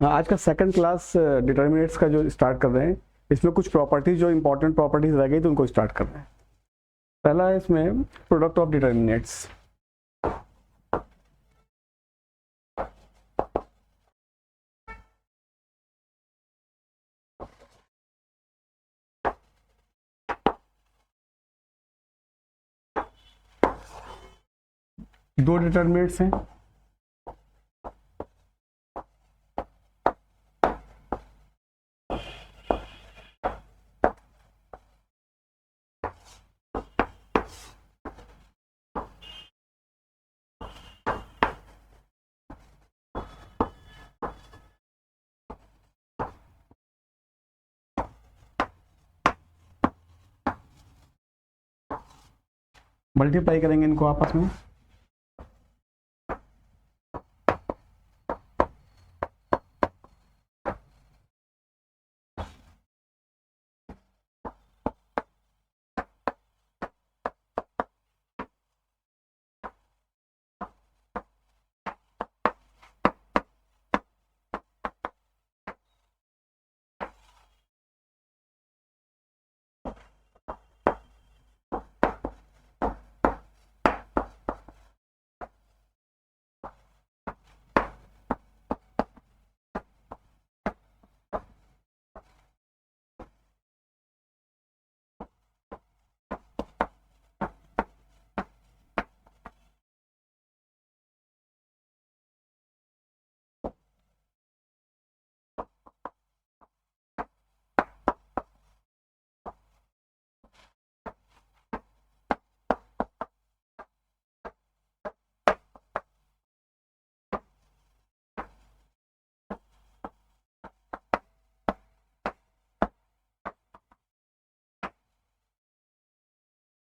आज का second class determinates का जो स्टार्ट कर रहे हैं, इसमें कुछ प्रॉपर्टीज जो इंपॉर्टेंट प्रॉपर्टीज रह गई तो उनको स्टार्ट कर रहे हैं। पहला है इसमें प्रोडक्ट ऑफ डिटर्मिनेट्स। दो डिटर्मिनेट्स हैं, मल्टीप्लाई करेंगे इनको आपस में।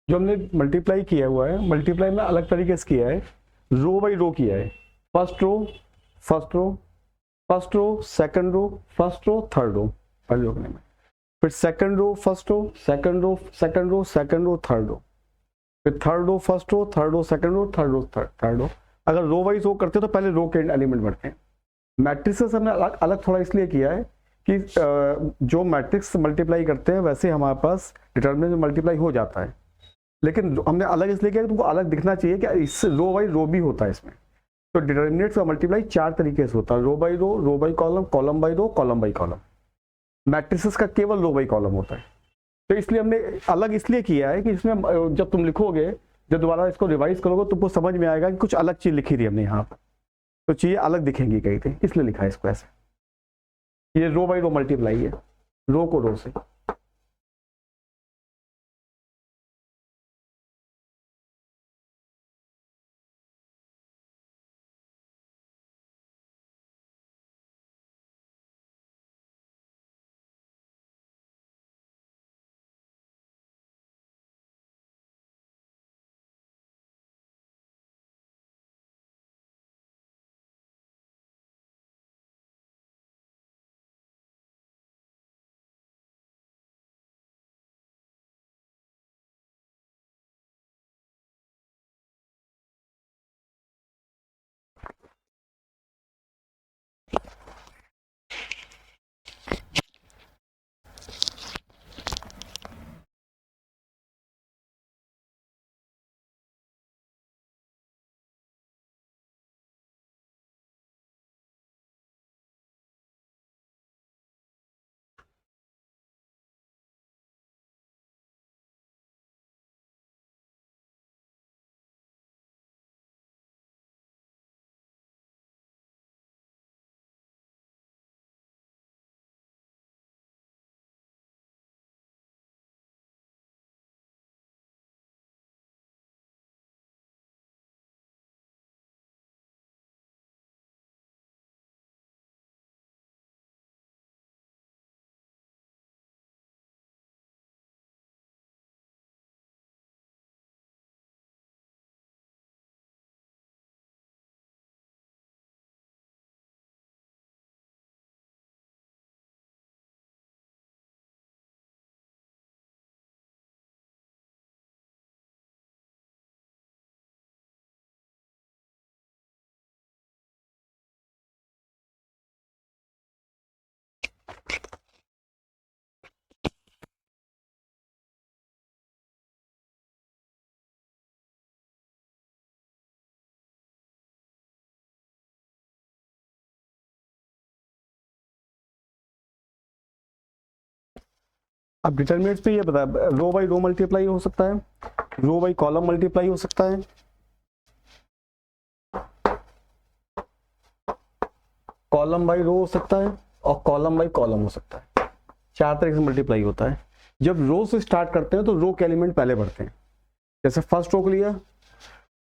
जो हमने मल्टीप्लाई किया हुआ है, मल्टीप्लाई में अलग तरीके से किया है, रो बाई रो किया है। First row, first row, first row, second row, first row, third row, पहले रोकने में। फिर second row, first row, second row, second row, second row, third row, फिर third row, first row, third row, second row, third row, third row. अगर row wise रो करते तो पहले रो के एलिमेंट बढ़ते हैं। मैट्रिक्स हमने अलग अलग थोड़ा इसलिए किया है कि जो मैट्रिक्स मल्टीप्लाई करते हैं वैसे हमारे पास डिटर्मिनेंट मल्टीप्लाई हो जाता है, लेकिन हमने अलग इसलिए किया कि तुमको अलग दिखना चाहिए कि इससे रो बाई रो भी होता है इसमें। तो डिटर्मिनेट्स का मल्टीप्लाई चार तरीके से होता है, row by column, column by row, column by column. Matrices का केवल रो बाई कॉलम होता है। तो इसलिए हमने अलग इसलिए किया है कि इसमें जब तुम लिखोगे, जब दोबारा इसको रिवाइज करोगे तुमको समझ में आएगा कि कुछ अलग चीज लिखी थी हमने यहाँ पर, तो चीजें अलग दिखेंगी कहीं थी, इसलिए लिखा है इसको ऐसे। ये रो बाई रो मल्टीप्लाई है, रो को रो से। अब डिटरमिनेंट्स पे ये बता, रो बाई रो मल्टीप्लाई हो सकता है, रो बाई कॉलम मल्टीप्लाई हो सकता है, कॉलम बाई रो हो सकता है, और कॉलम बाई कॉलम हो सकता है। 4 तरीके से मल्टीप्लाई होता है। जब रो से स्टार्ट करते हैं तो रो के एलिमेंट पहले बढ़ते हैं। जैसे फर्स्ट रो को लिया,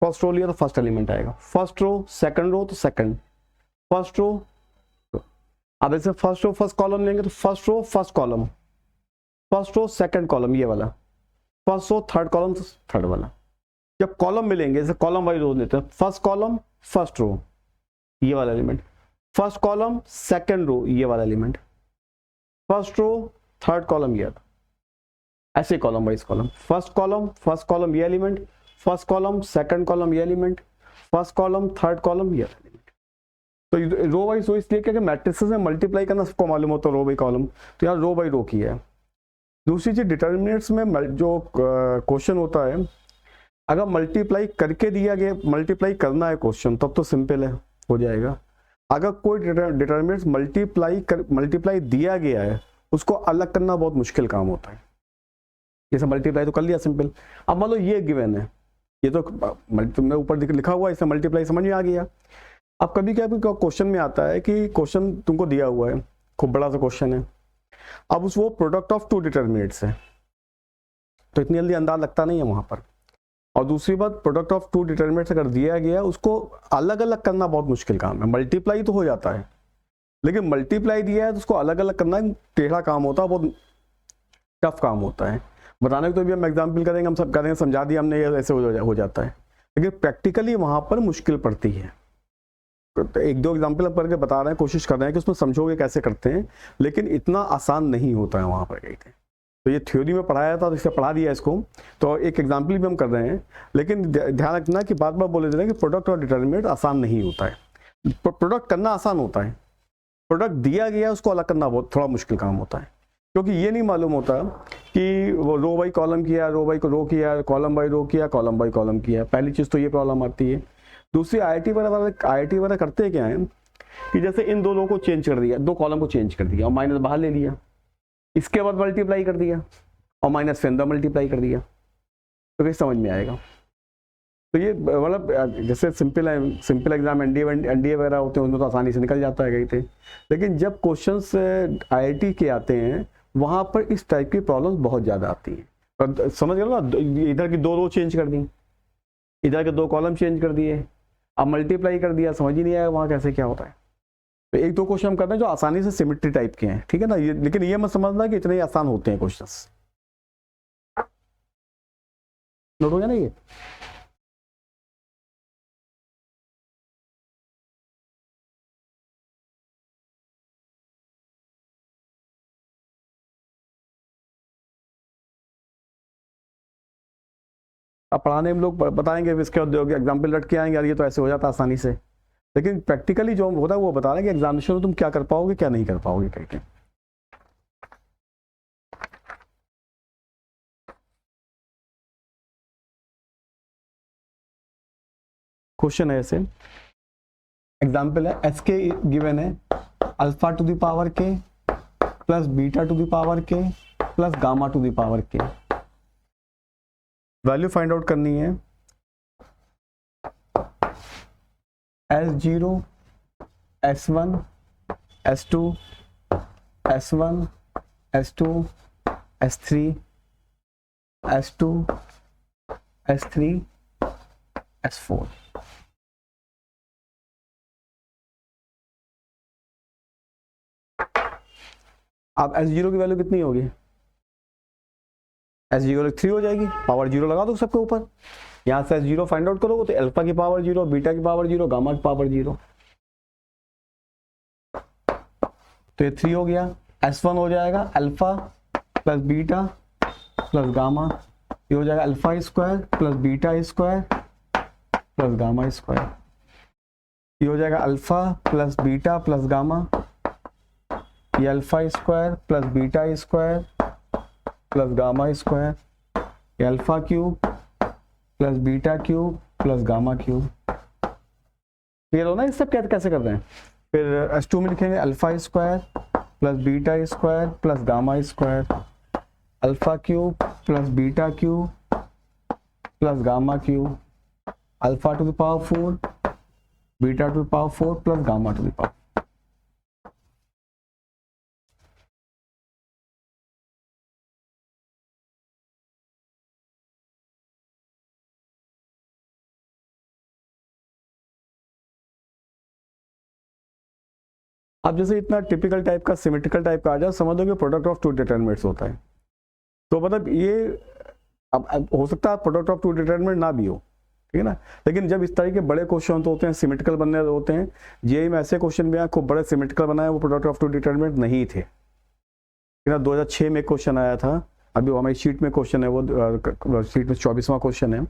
फर्स्ट रो लिया तो फर्स्ट एलिमेंट आएगा, फर्स्ट रो, सेकंड रो तो सेकंड, फर्स्ट रो। अब ऐसे फर्स्ट रो फर्स्ट कॉलम लेंगे तो first row first column, first row second column ये वाला, फर्स्ट रो थर्ड कॉलम तो थर्ड वाला। जब कॉलम मिलेंगे, जैसे कॉलम वाइज रो लेते हैं, फर्स्ट कॉलम फर्स्ट रो ये वाला element, first column second row ये वाला element, first row third column ये, ऐसे column wise column, first column ये element, first column second column ये element, first column third column ये एलिमेंट। तो रो वाइज रो इसलिए क्या मैट्रिसेस में मल्टीप्लाई करना सबको मालूम होता है रो बाई कॉलम, तो यहाँ रो बाई रो की है। दूसरी चीज डिटर्मिनेंट्स में जो क्वेश्चन होता है, अगर मल्टीप्लाई करके दिया गया, मल्टीप्लाई करना है क्वेश्चन, तब तो सिंपल है, हो जाएगा। अगर कोई डिटर्मिनेंट्स मल्टीप्लाई दिया गया है, उसको अलग करना बहुत मुश्किल काम होता है। जैसे मल्टीप्लाई तो कर लिया सिंपल, अब मान लो ये गिवन है, ये तो तुमने ऊपर लिखा हुआ है, इससे मल्टीप्लाई समझ में आ गया। अब कभी क्या क्वेश्चन में आता है कि क्वेश्चन तुमको दिया हुआ है, खूब बड़ा सा क्वेश्चन है, अब उस वो प्रोडक्ट ऑफ 2 डिटर्मिनेंट्स है, तो इतनी जल्दी अंदाज लगता नहीं है वहां पर। और दूसरी बात, प्रोडक्ट ऑफ 2 डिटर्मिनेंट्स अगर दिया गया, उसको अलग अलग करना बहुत मुश्किल काम है। मल्टीप्लाई तो हो जाता है, लेकिन मल्टीप्लाई दिया है तो उसको अलग अलग करना टेढ़ा काम होता है, बहुत टफ काम होता है। बताने को तो भी हम एग्जाम्पल करेंगे, हम सब करेंगे, समझा दिया हमने, ये ऐसे हो जाता है, लेकिन प्रैक्टिकली वहां पर मुश्किल पड़ती है। तो 1-2 एग्जाम्पल करके बता रहे हैं, कोशिश कर रहे हैं कि उसमें समझोगे कैसे करते हैं, लेकिन इतना आसान नहीं होता है वहां पर गए थे। तो ये थ्योरी में पढ़ाया था, तो इससे पढ़ा दिया इसको, तो एक एग्जाम्पल भी हम कर रहे हैं, लेकिन ध्यान रखना कि बार बार बोले दे रहे हैं कि प्रोडक्ट और डिटर्मिनेंट आसान नहीं होता है। प्रोडक्ट करना आसान होता है, प्रोडक्ट दिया गया उसको अलग करना बहुत थोड़ा मुश्किल काम होता है, क्योंकि ये नहीं मालूम होता कि वो रो बाई कॉलम किया, रो बाई रो किया, कॉलम बाई रो किया, कॉलम बाई कॉलम किया। पहली चीज़ तो ये प्रॉब्लम आती है। दूसरी, आईआईटी वाला करते क्या है कि जैसे इन दो रो को चेंज कर दिया, 2 कॉलम को चेंज कर दिया और माइनस बाहर ले लिया, इसके बाद मल्टीप्लाई कर दिया और माइनस से अंदर मल्टीप्लाई कर दिया, तो कैसे समझ में आएगा। तो ये मतलब जैसे सिंपल एग्जाम एनडीए वगैरह होते हैं, उनमें तो आसानी से निकल जाता है कहीं थे, लेकिन जब क्वेश्चंस आईआईटी के आते हैं, वहां पर इस टाइप की प्रॉब्लम्स बहुत ज़्यादा आती हैं। और समझ गए ना, इधर की 2 रो चेंज कर दी, इधर के 2 कॉलम चेंज कर दिए, अब मल्टीप्लाई कर दिया, समझ ही नहीं आया वहाँ कैसे क्या होता है। तो 1-2 क्वेश्चन हम करते हैं जो आसानी से सिमेट्री टाइप के हैं, ठीक है ना, लेकिन ये मत समझना कि इतने ही आसान होते हैं क्वेश्चंस। नोट हो गया ना ये। अब पढ़ाने में लोग बताएंगे, इसके एग्जाम्पल रट के आएंगे, यार ये तो ऐसे हो जाता है आसानी से, लेकिन प्रैक्टिकली जो होता है वो बता रहे हैं कि एग्जामिनेशन में तुम क्या कर पाओगे क्या नहीं कर पाओगे करके। क्वेश्चन है ऐसे, एग्जाम्पल है, एस के गिवन है alpha to the power K plus beta to the power K plus gamma to the power K. Value find out करनी है S0, S1, S2, S1, S2, S3, S2, S3, S4। अब S0 की value कितनी होगी, S0 3 हो जाएगी, power 0 लगा दो सबके ऊपर, यहां से S0 फाइंड आउट करोगे तो अल्फा की पावर 0, बीटा की पावर 0, गामा की पावर 0, तो ये 3 हो गया। S1 हो जाएगा alpha plus beta plus gamma, ये हो जाएगा alpha square plus beta square plus gamma square, ये हो जाएगा alpha plus beta plus gamma, ये alpha square plus beta square plus gamma square, ये alpha cube plus beta cube plus gamma cube. Clear हो ना, इस सब कैसे कर रहे हैं। फिर S2 में लिखेंगे alpha square plus beta square plus gamma square alpha cube plus beta cube plus gamma cube, alpha to the power 4 beta to the power 4 plus gamma to the power. अब जैसे इतना टिपिकल टाइप का symmetrical type का आ जाए, समझ लो कि product of two determinants होता है। तो मतलब ये अब हो सकता है प्रोडक्ट ऑफ टू डिटरमिनेंट ना भी हो, ठीक है ना, लेकिन जब इस तरह के बड़े क्वेश्चन तो होते हैं, सिमेट्रिकल बनने होते हैं, जेईई में ऐसे क्वेश्चन भी आए खूब बड़े सिमेट्रिकल बनाए, वो प्रोडक्ट ऑफ टू डिटरमिनेंट नहीं थे। 2006 में क्वेश्चन आया था, अभी वो हमारी शीट में क्वेश्चन है, वो शीट में 24वां क्वेश्चन है,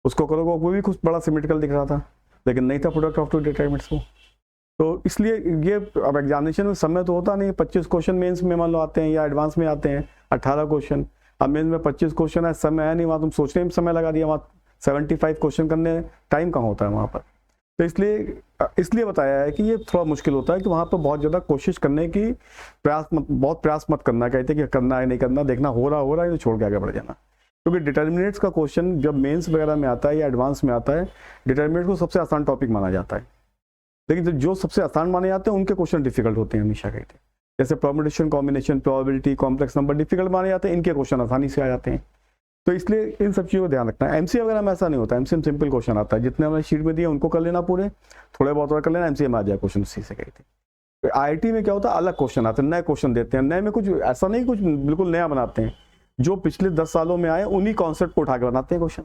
उसको करोगे वो भी कुछ बड़ा सिमेट्रिकल दिख रहा था, लेकिन नहीं था प्रोडक्ट ऑफ टू डिटरमिनेंट्स वो। तो इसलिए ये अब एग्जामिनेशन में समय तो होता नहीं, 25 क्वेश्चन मेंस में मान लो आते हैं या एडवांस में आते हैं 18 क्वेश्चन, अब मेंस में 25 क्वेश्चन है, समय है नहीं वहाँ, तुम सोचने में समय लगा दिया, वहाँ 75 क्वेश्चन करने टाइम कहाँ होता है वहाँ पर। तो इसलिए बताया है कि ये थोड़ा मुश्किल होता है कि वहाँ पर बहुत ज़्यादा कोशिश करने की बहुत प्रयास मत करना, कहते कि करना है नहीं करना, देखना हो रहा है तो छोड़ के आगे बढ़ जाना, क्योंकि डिटर्मिनेंट्स का क्वेश्चन जब मेंस वगैरह में आता है या एडवांस में आता है, डिटर्मिनेंट्स को सबसे आसान टॉपिक माना जाता है, लेकिन जो सबसे आसान माने जाते हैं उनके क्वेश्चन डिफिकल्ट होते हैं हमेशा, कहते हैं जैसे permutation, combination, probability, complex number difficult माने जाते हैं, इनके क्वेश्चन आसानी से आ जाते हैं। तो इसलिए इन सब चीज़ों को ध्यान रखना है। एमसीए वगैरह में ऐसा नहीं होता, एमसीए में सिंपल क्वेश्चन आता है, जितने हमने शीट में दिए उनको कर लेना पूरे, थोड़े बहुत और कर लेना, एमसीए में आ जाए क्वेश्चन उसी से, कहते हैं। आईआईटी में क्या होता है, अलग क्वेश्चन आते हैं, नए क्वेश्चन देते हैं, नए में कुछ ऐसा नहीं कुछ बिल्कुल नया बनाते हैं, जो पिछले 10 सालों में आए उन्हीं कॉन्सेप्ट को उठा के बनाते हैं क्वेश्चन।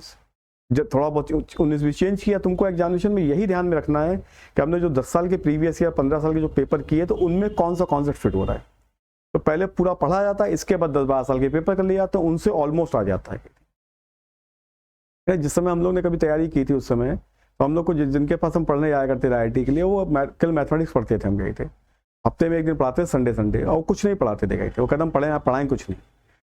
जब थोड़ा बहुत 19-20 चेंज किया, तुमको एग्जामिनेशन में यही ध्यान में रखना है कि हमने जो 10 साल के प्रीवियस या 15 साल के जो पेपर किए तो उनमें कौन सा कॉन्सेप्ट फिट हो रहा है। तो पहले पूरा पढ़ा जाता है, इसके बाद 10-12 साल के पेपर कर लिए जाते हैं, उनसे ऑलमोस्ट आ जाता है। जिस समय हम लोग ने कभी तैयारी की थी उस समय, तो हम लोग को जिनके पास हम पढ़ने जाया करते थे IIT के लिए, वो कल मैथमेटिक्स पढ़ते थे, हम गए थे हफ्ते में एक दिन पढ़ाते, संडे, और कुछ नहीं पढ़ाते थे, गए थे वो कदम पढ़ाएं कुछ नहीं।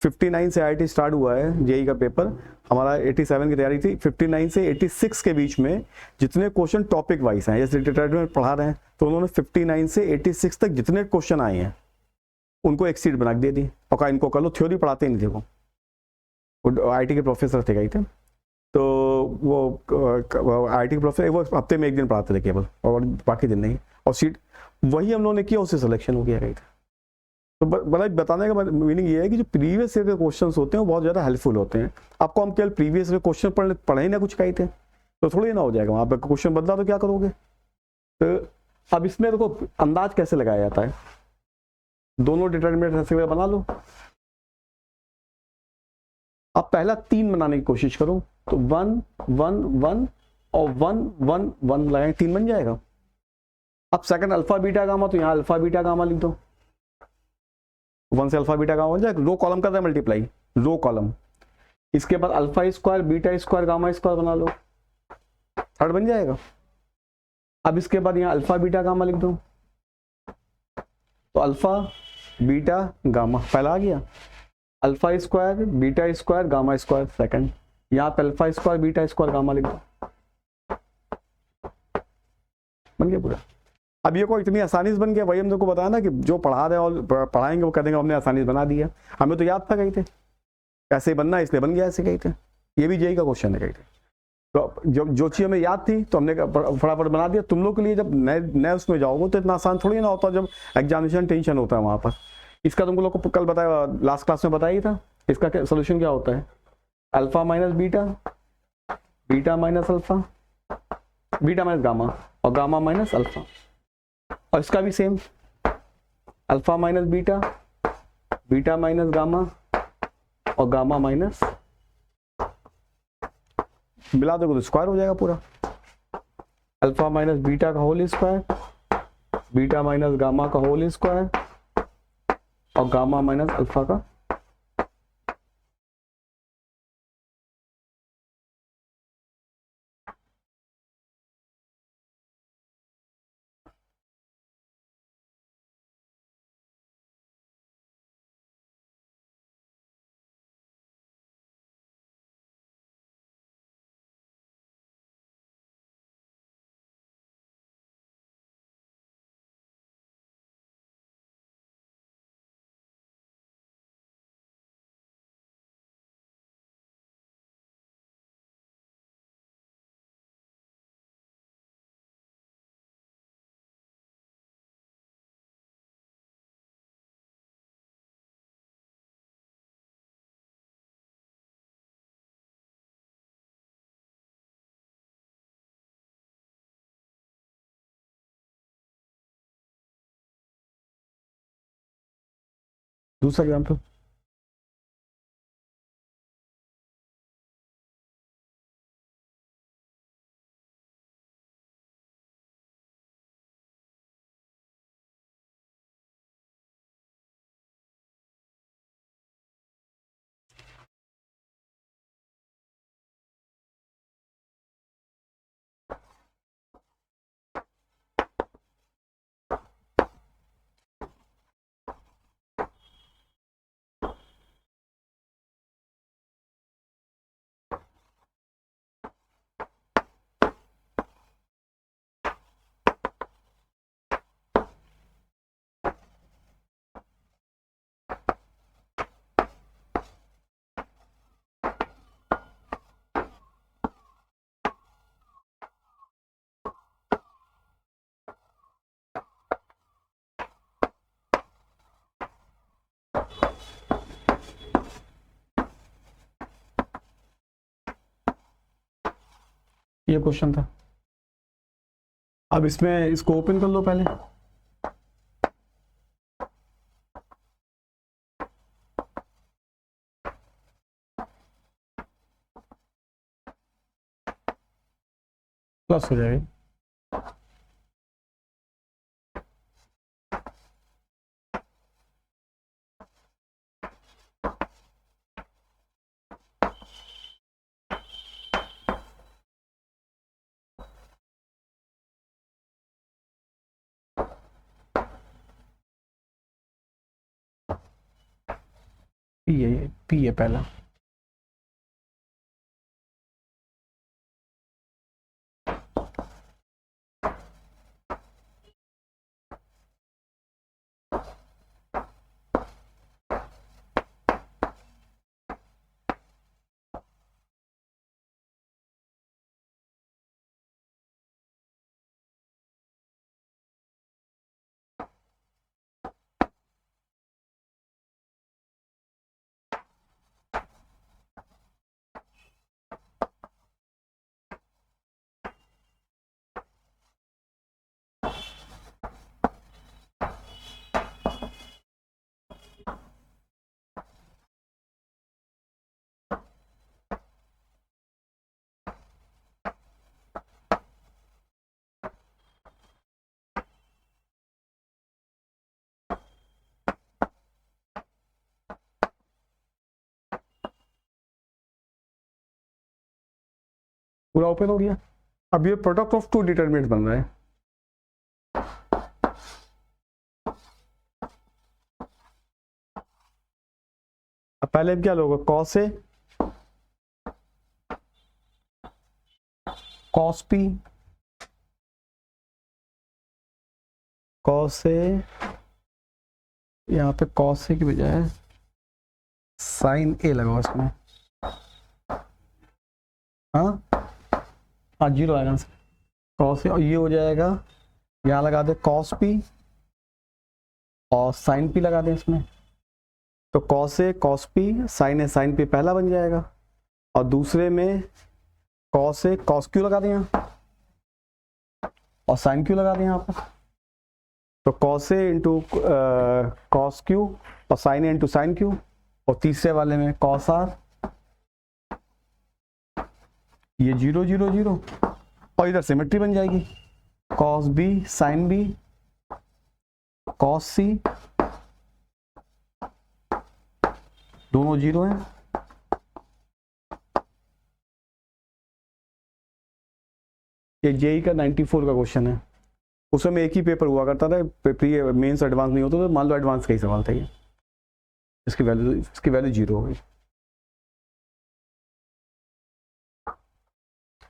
59 से IIT स्टार्ट हुआ है जेईई का पेपर, हमारा 87 की तैयारी थी, 59 से 86 के बीच में जितने क्वेश्चन टॉपिक वाइज हैं, जैसे डिटरमिनेंट पढ़ा रहे हैं, तो उन्होंने 59 से 86 तक जितने क्वेश्चन आए हैं उनको एक सीट बना के दे दी, और कहा इनको कर लो, थ्योरी पढ़ाते ही नहीं थे वो IIT के प्रोफेसर थे, गए थे, तो वो IIT के प्रोफेसर वो हफ्ते में एक दिन पढ़ाते थे केवल, और बाकी दिन नहीं, और सीट वही हम लोगों ने किया, उससे सिलेक्शन हो गया, गए थे। तो बताने का मीनिंग ये है कि जो प्रीवियस ईयर के क्वेश्चंस होते हैं वो बहुत ज़्यादा हेल्पफुल होते हैं। आपको हम केवल प्रीवियस ईयर क्वेश्चन पढ़े ही ना कुछ कही थे, तो थोड़ी ना हो जाएगा, वहाँ पे क्वेश्चन बदला तो क्या करोगे। तो अब इसमें देखो अंदाज कैसे लगाया जाता है, दोनों डिटरमिनेंट ऐसे बना लो। अब पहला 3 बनाने की कोशिश करो, तो 1 1 1 और 1 1 1 लगाए, 3 बन जाएगा। अब सेकंड अल्फा बीटा गामा, तो यहाँ अल्फा बीटा गामा लिख दो, 1 से अल्फा बीटा गामा बन जाएगा, रो कॉलम करता है मल्टीप्लाई, रो कॉलम, इसके बाद alpha square beta square gamma square बना लो, थर्ड बन जाएगा। अब इसके बाद यहाँ अल्फा बीटा गामा लिख दो, तो अल्फा बीटा गामा पहला आ गया, alpha square beta square gamma square second, यहाँ पे alpha square beta square gamma लिख दो, बन गया पूरा। अब ये कोई इतनी आसानी से बन गया, वही हम लोग को बताया ना कि जो पढ़ा रहे और पढ़ाएंगे वो कह देंगे हमने आसानी से बना दिया, हमें तो याद था, कहीं थे ऐसे ही बनना, इसलिए बन गया ऐसे, कहीं थे, ये भी जेईई का क्वेश्चन है, कहीं थे। तो जो चीज़ हमें याद थी तो हमने फटाफट बना दिया। तुम लोग के लिए जब नए उसमें जाओगे तो इतना आसान थोड़ी ना होता, जब एग्जामिनेशन टेंशन होता है वहाँ पर। इसका तुमको लोग को कल बताया, लास्ट क्लास में बताया ही था, इसका सोल्यूशन क्या होता है, alpha minus beta, beta minus alpha, beta minus gamma, और गामा माइनस अल्फा, और इसका भी same, alpha minus beta, beta minus gamma, और गामा माइनस, मिला दोगे तो स्क्वायर हो जाएगा पूरा, अल्फा माइनस बीटा का whole square, beta minus gamma का होल स्क्वायर, और गामा माइनस अल्फा का दूसरा एग्जाम्पल, ये क्वेश्चन था। अब इसमें इसको ओपन कर लो पहले, प्लस हो जाएगी। पी है पहला, पूरा ओपन हो गया। अब ये प्रोडक्ट ऑफ टू डिटरमिनेंट्स बन रहा है। अब पहले क्या लोगे, cos A cos P, cos A, यहाँ पे कॉस ए की बजाय साइन ए लगाओ इसमें। हाँ हाँ, जीरो आएगा कॉस ए, और ये हो जाएगा, यहाँ लगा दे कॉस पी और साइन पी लगा दें इसमें, तो कॉस ए कॉस पी साइन ए साइन पी पहला बन जाएगा, और दूसरे में कॉस ए कॉस क्यू लगा दें यहाँ, और साइन क्यू लगा दें यहाँ पर, तो cos A into cos Q और sine A into sine Q, और तीसरे वाले में कॉस आर, ये जीरो जीरो जीरो, और इधर सिमेट्री बन जाएगी, cos B sine B cos C, दोनों जीरो हैं। ये जेई का 94 का क्वेश्चन है, उस समय एक ही पेपर हुआ करता था, प्री मेंस एडवांस नहीं होता, तो मान लो एडवांस का ही सवाल था ये, इसकी वैल्यू जीरो हो गई।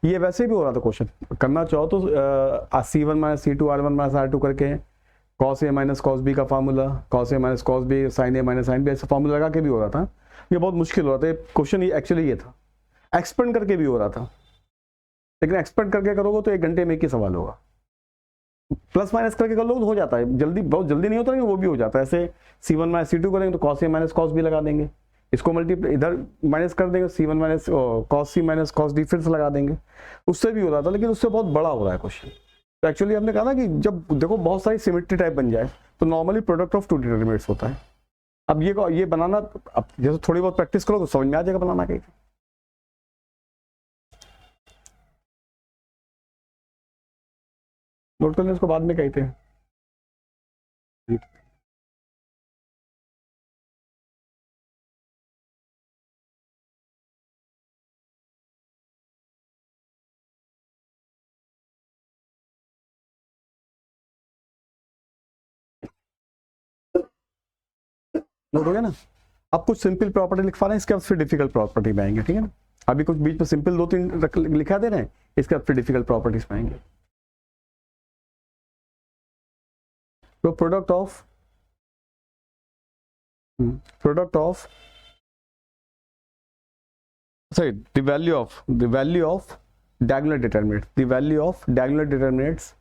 ये वैसे भी हो रहा था क्वेश्चन, करना चाहो तो C1 minus C2 R1 minus R2 करके cos A minus cos B का formula, cos A minus cos B sign A minus sine B, ऐसा फार्मूला लगा के भी हो रहा था। ये बहुत मुश्किल हो रहा था क्वेश्चन, ये एक्चुअली ये था, एक्सपेंड करके भी हो रहा था, लेकिन एक्सपेंड करके करोगे तो 1 घंटे में एक ही सवाल होगा, प्लस माइनस करके कर लो तो हो जाता है जल्दी, बहुत जल्दी नहीं होता, लेकिन वो भी हो जाता है। ऐसे C1 माइनस C2 करेंगे तो कॉस ए माइनस कॉस बी लगा देंगे, इसको मल्टीप्लाई इधर माइनस कर देंगे, C1 माइनस कॉस सी माइनस कॉस डी फिर से लगा देंगे, उससे भी हो रहा था, लेकिन उससे बहुत बड़ा हो रहा है क्वेश्चन। तो एक्चुअली हमने कहा ना कि जब देखो बहुत सारी सिमेट्री टाइप बन जाए तो normally product of two determinants होता है। अब ये बनाना, अब जैसे थोड़ी बहुत प्रैक्टिस करो तो समझ में आ जाएगा बनाना कैसे। नोट कर लें, इसको बाद में कहते हैं। नोट हो गया ना। अब कुछ सिंपल प्रॉपर्टी लिखवा रहे हैं, इसके बाद फिर डिफिकल्ट प्रॉपर्टी में आएंगे, ठीक है ना। अभी कुछ बीच में सिंपल 2-3 लिखा दे रहे हैं, इसके बाद फिर डिफिकल्ट प्रॉपर्टीज में आएंगे। तो product of sorry the value of diagonal determinant, the value of diagonal determinates,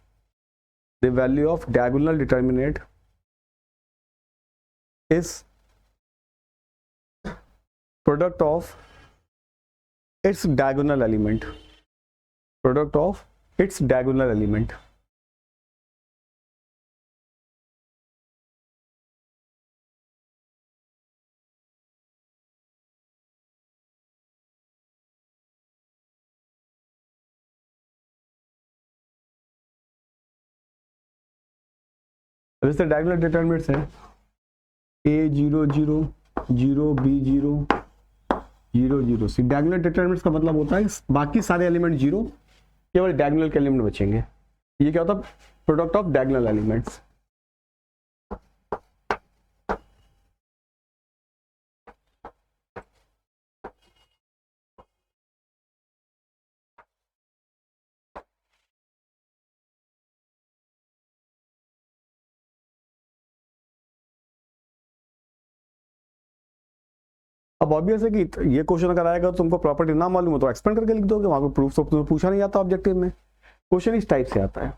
the value of diagonal determinant is product of its diagonal element, product of its diagonal element। जैसे diagonal determinants हैं A00 0 B0 0 0 C। Diagonal determinants का मतलब होता है बाकी सारे element zero, केवल diagonal के एलिमेंट बचेंगे। ये क्या होता है, प्रोडक्ट ऑफ डायगोनल एलिमेंट्स। अब ऑब्वियस है कि ये क्वेश्चन अगर आएगा तो तुमको प्रॉपर्टी ना मालूम हो तो एक्सपेंड करके लिख दोगे, वहां पे प्रूफ तो तुम्हें पूछा नहीं आता ऑब्जेक्टिव में। क्वेश्चन इस टाइप से आता है।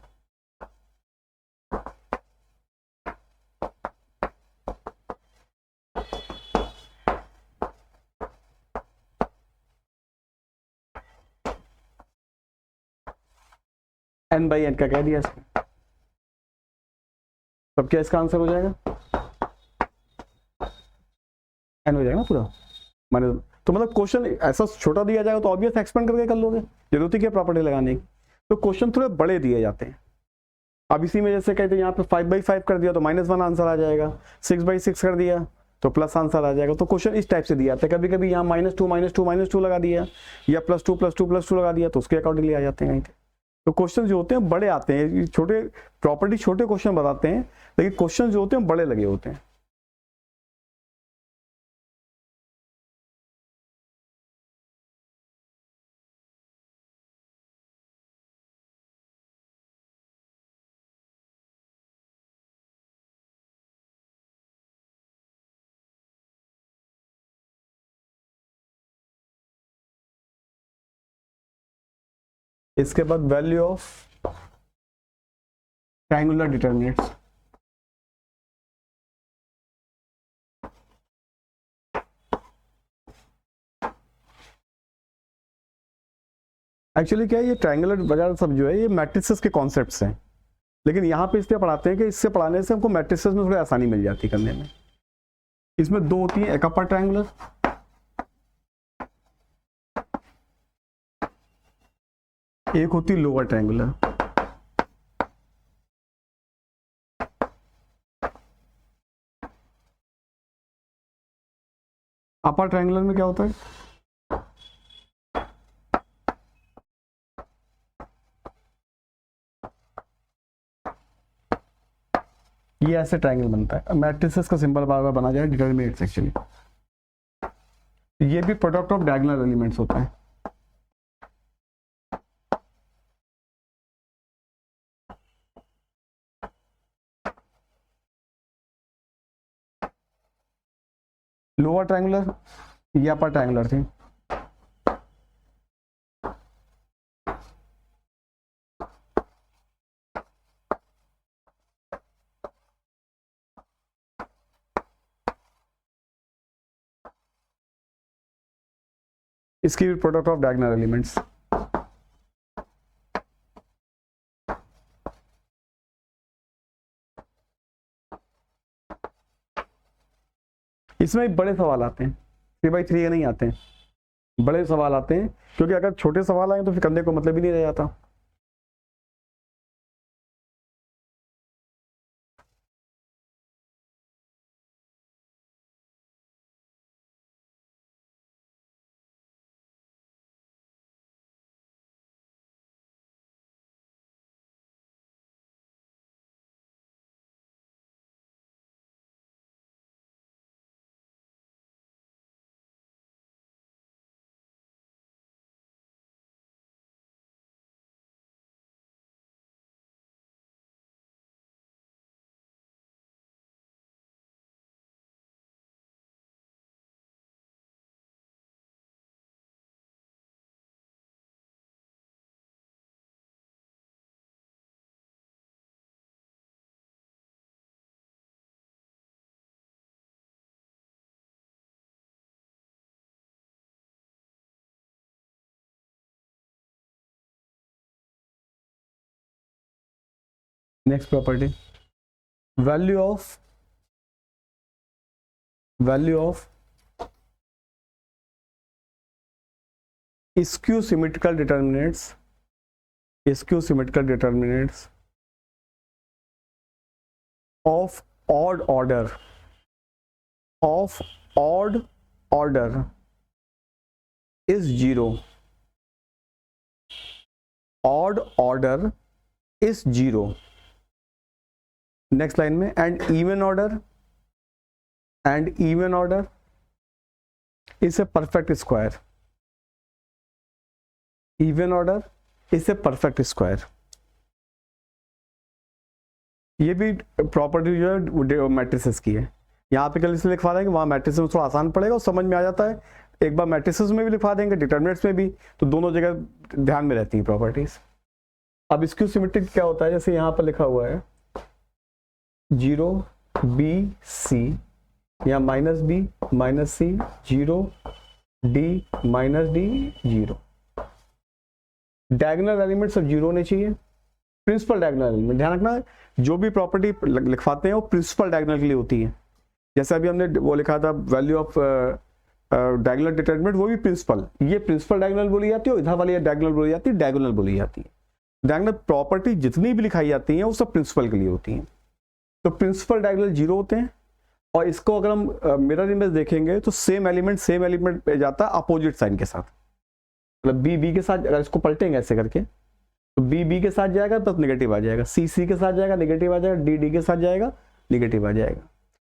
n बाई एन का कह दिया इसमें, तब क्या इसका आंसर हो जाएगा, n हो जाएगा ना पूरा। मैंने तो मतलब क्वेश्चन ऐसा छोटा दिया जाएगा तो ऑब्वियस एक्सपेंड करके कर लोगे, जरूरत ही क्या प्रॉपर्टी लगाने की। तो क्वेश्चन थोड़े बड़े दिए जाते हैं। अब इसी में जैसे कहते हैं यहाँ पे 5/5 कर दिया तो -1 आंसर आ जाएगा, 6/6 कर दिया तो प्लस आंसर आ जाएगा। तो क्वेश्चन इस टाइप से दिया जाता है। कभी कभी यहाँ -2 लगा दिया या +2 लगा दिया तो उसके अकॉर्डिंगली आ जाते हैं कहीं पे। तो क्वेश्चन जो होते हैं बड़े आते हैं, छोटे प्रॉपर्टी छोटे क्वेश्चन बताते हैं, लेकिन क्वेश्चन जो होते हैं बड़े लगे होते हैं। इसके बाद value of triangular determinants. Actually क्या है, ये ट्रायंगुलर वगैरह सब जो है ये मैट्रिसेस के कॉन्सेप्ट्स हैं, लेकिन यहाँ पे इसलिए पढ़ाते हैं कि इससे पढ़ाने से हमको मैट्रिसेस में थोड़ी आसानी मिल जाती है करने में। इसमें दो होती है, एक अपर ट्रायंगुलर, एक होती है लोअर ट्रायंगुलर। अपर ट्रायंगुलर में क्या होता है, ये ऐसे ट्रायंगल बनता है। मैट्रिसेस का सिंबल बार बार बना जाए, डिटरमिनेंट्स एक्चुअली ये भी प्रोडक्ट ऑफ डायगोनल एलिमेंट्स होता है। लोअर ट्रायंगुलर या अपर ट्रायंगुलर थी। इसकी भी प्रोडक्ट ऑफ डायगोनल एलिमेंट्स। इसमें बड़े सवाल आते हैं, 3x3 के नहीं आते हैं, बड़े सवाल आते हैं, क्योंकि अगर छोटे सवाल आए तो फिर करने को मतलब ही नहीं रह जाता। Next property, value of skew symmetrical determinants of odd order is 0. Odd order is 0. Next line में and even order is a perfect square. Even order is a perfect square. ये भी प्रॉपर्टी जो है मैट्रिसेस की है। यहाँ पे कल इसलिए लिखवा देंगे, वहाँ मैट्रिसेस में थोड़ा आसान पड़ेगा और समझ में आ जाता है। एक बार मैट्रिसेस में भी लिखवा देंगे, डिटरमिनेंट्स में भी, तो दोनों जगह ध्यान में रहती है प्रॉपर्टीज। अब स्क्यू सिमेट्रिक क्या होता है, जैसे यहाँ पर लिखा हुआ है 0 B C या -B -C 0 D -D 0। Diagonal element सब 0 होने चाहिए। प्रिंसिपल डायगोनल एलिमेंट, ध्यान रखना जो भी प्रॉपर्टी लिखवाते हैं वो प्रिंसिपल डायगोनल के लिए होती है। जैसे अभी हमने वो लिखा था वैल्यू ऑफ डायगोनल डिटरमिनेंट, वो भी प्रिंसिपल, ये प्रिंसिपल डायगोनल बोली जाती है, इधर वाली डायगोनल बोली जाती है, डायगोनल बोली जाती है। डायगोनल प्रॉपर्टी जितनी भी लिखाई जाती है वो सब प्रिंसिपल के लिए होती है। तो प्रिंसिपल डायगोनल 0 होते हैं, और इसको अगर हम मिरर इमेज देखेंगे तो सेम एलिमेंट पे जाता है अपोजिट साइन के साथ। मतलब बी के साथ, अगर इसको पलटेंगे ऐसे करके तो बी के साथ जाएगा तो नेगेटिव आ जाएगा, सी के साथ जाएगा नेगेटिव आ जाएगा, डी के साथ जाएगा नेगेटिव आ जाएगा।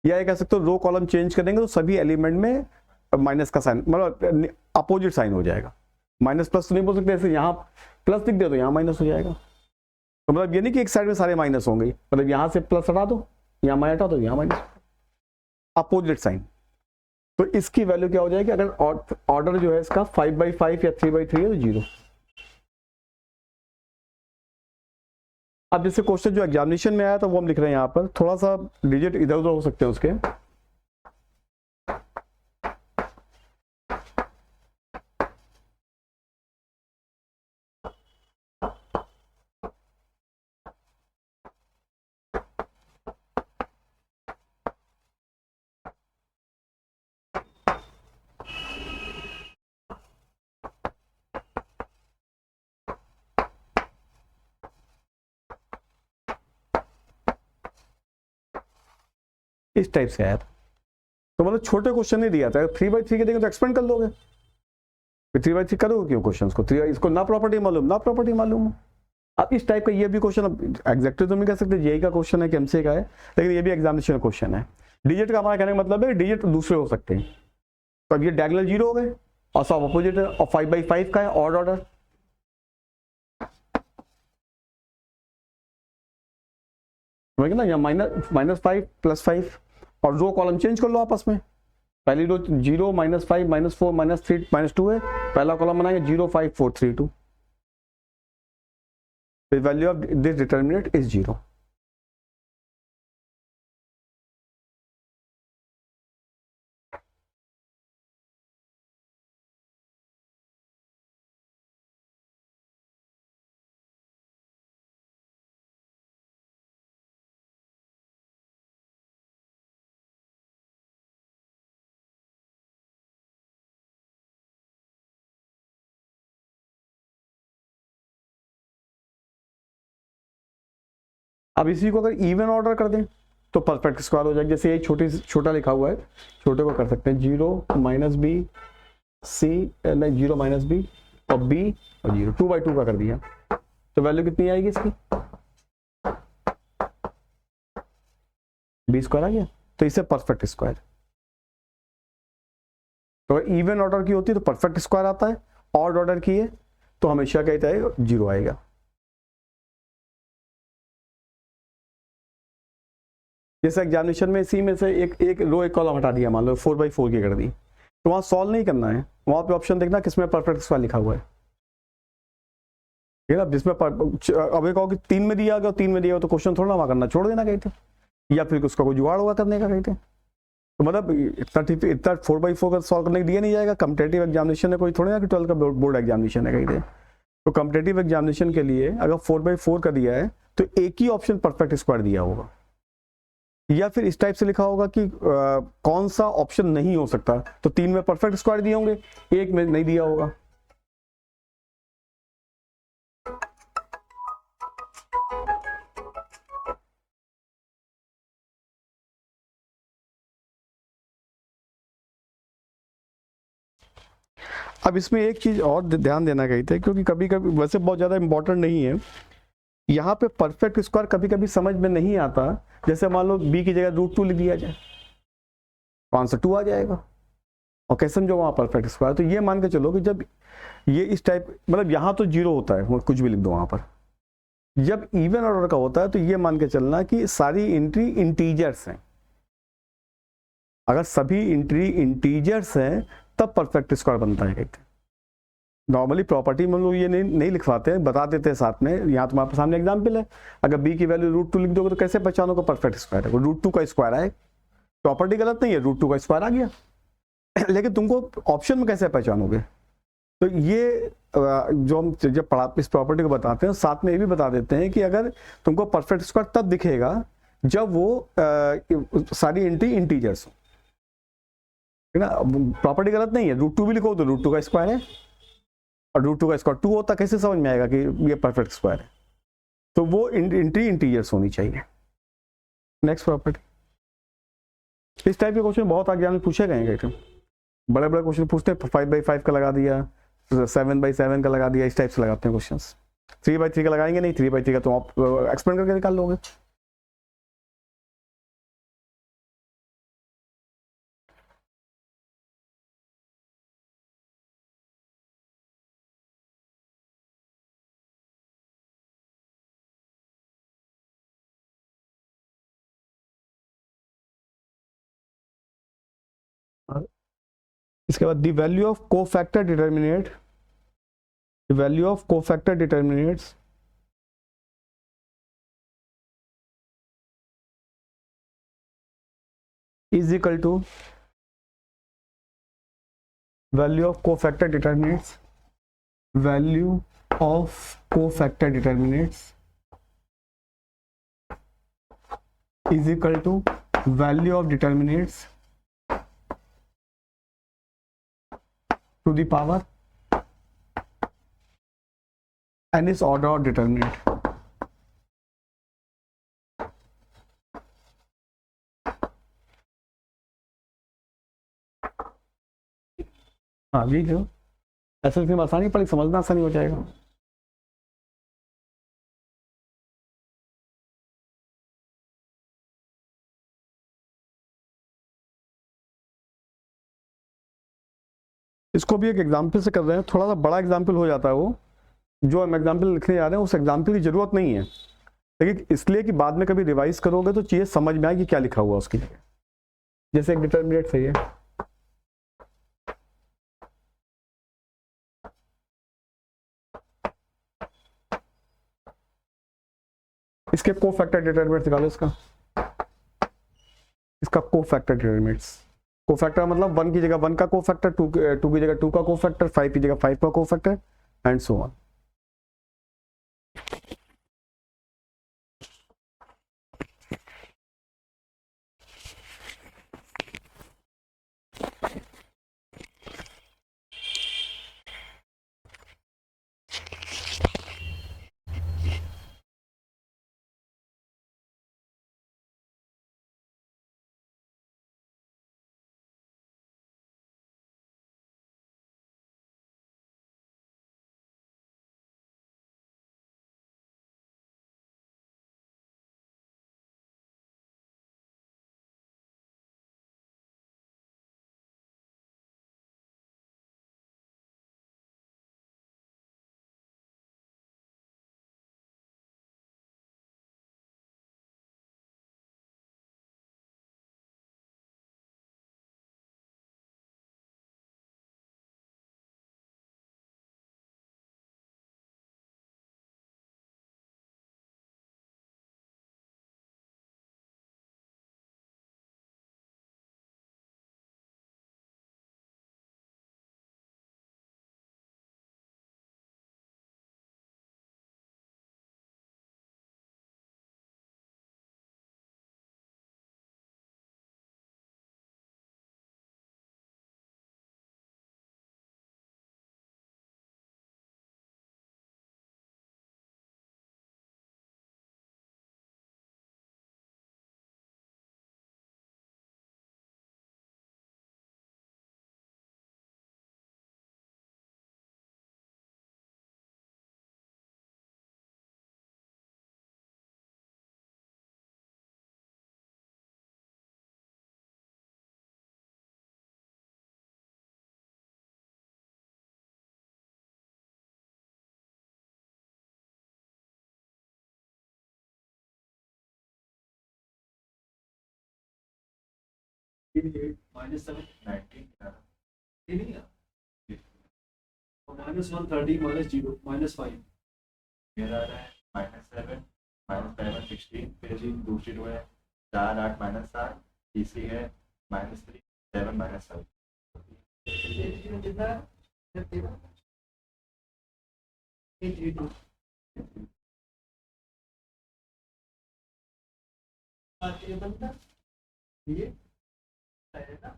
या ये कह सकते हो रो कॉलम चेंज करेंगे तो सभी एलिमेंट में माइनस का साइन, मतलब अपोजिट साइन हो जाएगा। माइनस प्लस तो नहीं बोल सकते, ऐसे यहाँ प्लस लिख दे तो यहाँ माइनस हो जाएगा। तो मतलब ये नहीं कि एक साइड में सारे माइनस होंगे, मतलब यहाँ से प्लस हटा दो, यहाँ माइनस हटा दो, यहाँ माइनस, अपोजिट साइन। तो इसकी वैल्यू क्या हो जाएगी, अगर ऑर्डर जो है इसका 5/5 या 3/3 है तो 0। अब जैसे क्वेश्चन जो एग्जामिनेशन में आया था वो हम लिख रहे हैं यहाँ पर, थोड़ा सा डिजिट इधर उधर हो सकते हैं उसके। इस टाइप से आया था, तो मतलब छोटे क्वेश्चन नहीं दिया था। 3/3 के देंगे तो एक्सपेंड कर लोगे, 3/3 करोगे क्यों क्वेश्चन को, इसको ना प्रॉपर्टी मालूम। अब इस टाइप का ये भी क्वेश्चन, अब एग्जैक्टली तो नहीं कह सकते जेई का क्वेश्चन है कि एमसीए का है, लेकिन ये भी एग्जामिनेशन क्वेश्चन है। डिजिट का हमारा कहने का मतलब है डिजिट दूसरे हो सकते हैं। तो अब ये डायगोनल 0 हो गए और सब अपोजिट है, और 5/5 का है ऑड ऑर्डर। ना यहाँ -5 +5, और रो कॉलम चेंज कर लो आपस में। पहली रो 0 -5 -4 -3 -2 है, पहला कॉलम बनाएंगे 0 5 4 3 2। The value of this determinant is 0. अब इसी को अगर इवन ऑर्डर कर दें तो परफेक्ट स्क्वायर हो जाएगा। जैसे ये छोटा लिखा हुआ है, छोटे को कर सकते हैं 0 माइनस बी सी, नहीं 0 माइनस बी और बी और 0, 2/2 का कर दिया तो वैल्यू कितनी आएगी इसकी, बी स्क्वायर आ गया। तो इसे परफेक्ट स्क्वायर। तो अगर इवन ऑर्डर की होती है तो परफेक्ट स्क्वायर आता है, ऑड ऑर्डर की है तो हमेशा कहता है 0 आएगा। जैसे एग्जामिनेशन में इसी में से एक रो एक कॉलम हटा दिया, मान लो 4/4 की कर दी, तो वहां सॉल्व नहीं करना है, वहां पे ऑप्शन देखना किसमें परफेक्ट स्क्वायर लिखा हुआ है, ठीक है ना। जिसमें अब एक कहो कि 3 में दिया गया, 3 में दिया गया तो क्वेश्चन थोड़ा वहां करना, छोड़ देना कहीं थे, या फिर उसका कोई जुगाड़ होगा करने का कहीं थे। तो मतलब इतना 4/4 का सॉल्व करने दिया नहीं जाएगा। कम्पिटेटिव एग्जामिनेशन है, कोई थोड़ी ना कि 12 का बोर्ड एग्जामिनेशन है कहीं थे। तो कम्पिटेटिव एग्जामिनेशन के लिए अगर 4/4 का दिया है तो एक ही ऑप्शन परफेक्ट स्क्वायर दिया होगा, या फिर इस टाइप से लिखा होगा कि कौन सा ऑप्शन नहीं हो सकता, तो 3 में परफेक्ट स्क्वायर दिए होंगे, 1 में नहीं दिया होगा। अब इसमें एक चीज और ध्यान देना कहीं थे, क्योंकि कभी कभी वैसे बहुत ज्यादा इंपॉर्टेंट नहीं है, यहाँ पे परफेक्ट स्क्वायर कभी कभी समझ में नहीं आता। जैसे मान लो बी की जगह √2 लिख दिया जाए तो आंसर 2 आ जाएगा, और कैसे समझो वहां परफेक्ट स्क्वायर। तो ये मान के चलो कि जब ये इस टाइप, मतलब यहाँ तो 0 होता है, कुछ भी लिख दो वहां पर। जब इवन ऑर्डर का होता है तो ये मान के चलना कि सारी एंट्री इंटीजर्स हैं। अगर सभी एंट्री इंटीजर्स हैं तब परफेक्ट स्क्वायर बनता है। कहते नॉर्मली प्रॉपर्टी में लोग ये नहीं लिखवाते हैं, बता देते हैं साथ में। यहाँ तुम्हारे सामने एग्जाम्पल है, अगर बी की वैल्यू √2 लिख दोगे तो कैसे पहचानोगे परफेक्ट स्क्वायर है, √2 का स्क्वायर आए। प्रॉपर्टी गलत नहीं है, √2 का स्क्वायर आ गया लेकिन तुमको ऑप्शन में कैसे पहचानोगे। तो ये जो हम जब पढ़ा इस प्रॉपर्टी को बताते हैं, साथ में ये भी बता देते हैं कि अगर तुमको परफेक्ट स्क्वायर तब दिखेगा जब वो सारी एंट्री इंटीजर्स हो, ठीक है ना। प्रॉपर्टी गलत नहीं है, √2 भी लिखो तो √2 का स्क्वायर है, और √2 का स्क्वायर 2 होता, कैसे समझ में आएगा कि ये परफेक्ट स्क्वायर है। तो वो एंट्री इंटीजर्स होनी चाहिए। नेक्स्ट प्रॉपर्टी, इस टाइप के क्वेश्चन बहुत एग्जाम में पूछे गए हैं। बड़े बड़े क्वेश्चन पूछते हैं, 5/5 का लगा दिया, 7/7 का लगा दिया, इस टाइप से लगाते हैं क्वेश्चन। 3/3 का लगाएंगे नहीं, 3/3 का तो आप एक्सपेंड करके निकाल लोगे। इसके बाद the value of cofactor determinate, the value of cofactor determinates is equal to value of cofactor determinates, value of cofactor determinates is equal to value of determinates to the power nth order of determinant। हाँ ये जो ऐसे फिर आसानी पड़ी, समझना आसानी हो जाएगा। इसको भी एक एग्जाम्पल से कर रहे हैं, थोड़ा सा बड़ा एग्जाम्पल हो जाता है वो, जो हम एग्जाम्पल लिखने जा रहे हैं उस एग्जाम्पल की जरूरत नहीं है, लेकिन इसलिए कि बाद में कभी रिवाइज करोगे तो चीजें समझ में आएगी क्या लिखा हुआ उसकी जगह। जैसे एक डिटर्मिनेट सही है, इसके कोफैक्टर डिटरमिनेंट्स निकालो। इसका कोफैक्टर डिटरमिनेंट्स, कोफैक्टर मतलब 1 की जगह 1 का कोफैक्टर, 2 की जगह 2 का कोफैक्टर, 5 की जगह 5 का कोफैक्टर, एंड सो ऑन। -7 19 ये नहीं है, -130 -0 -5 मेरा आ रहा है -7 -7 16, फिर जी दूसरी रो है 4 8 -7, तीसरी है -3 7 -7। कितना 882 टेबल का ये है ना।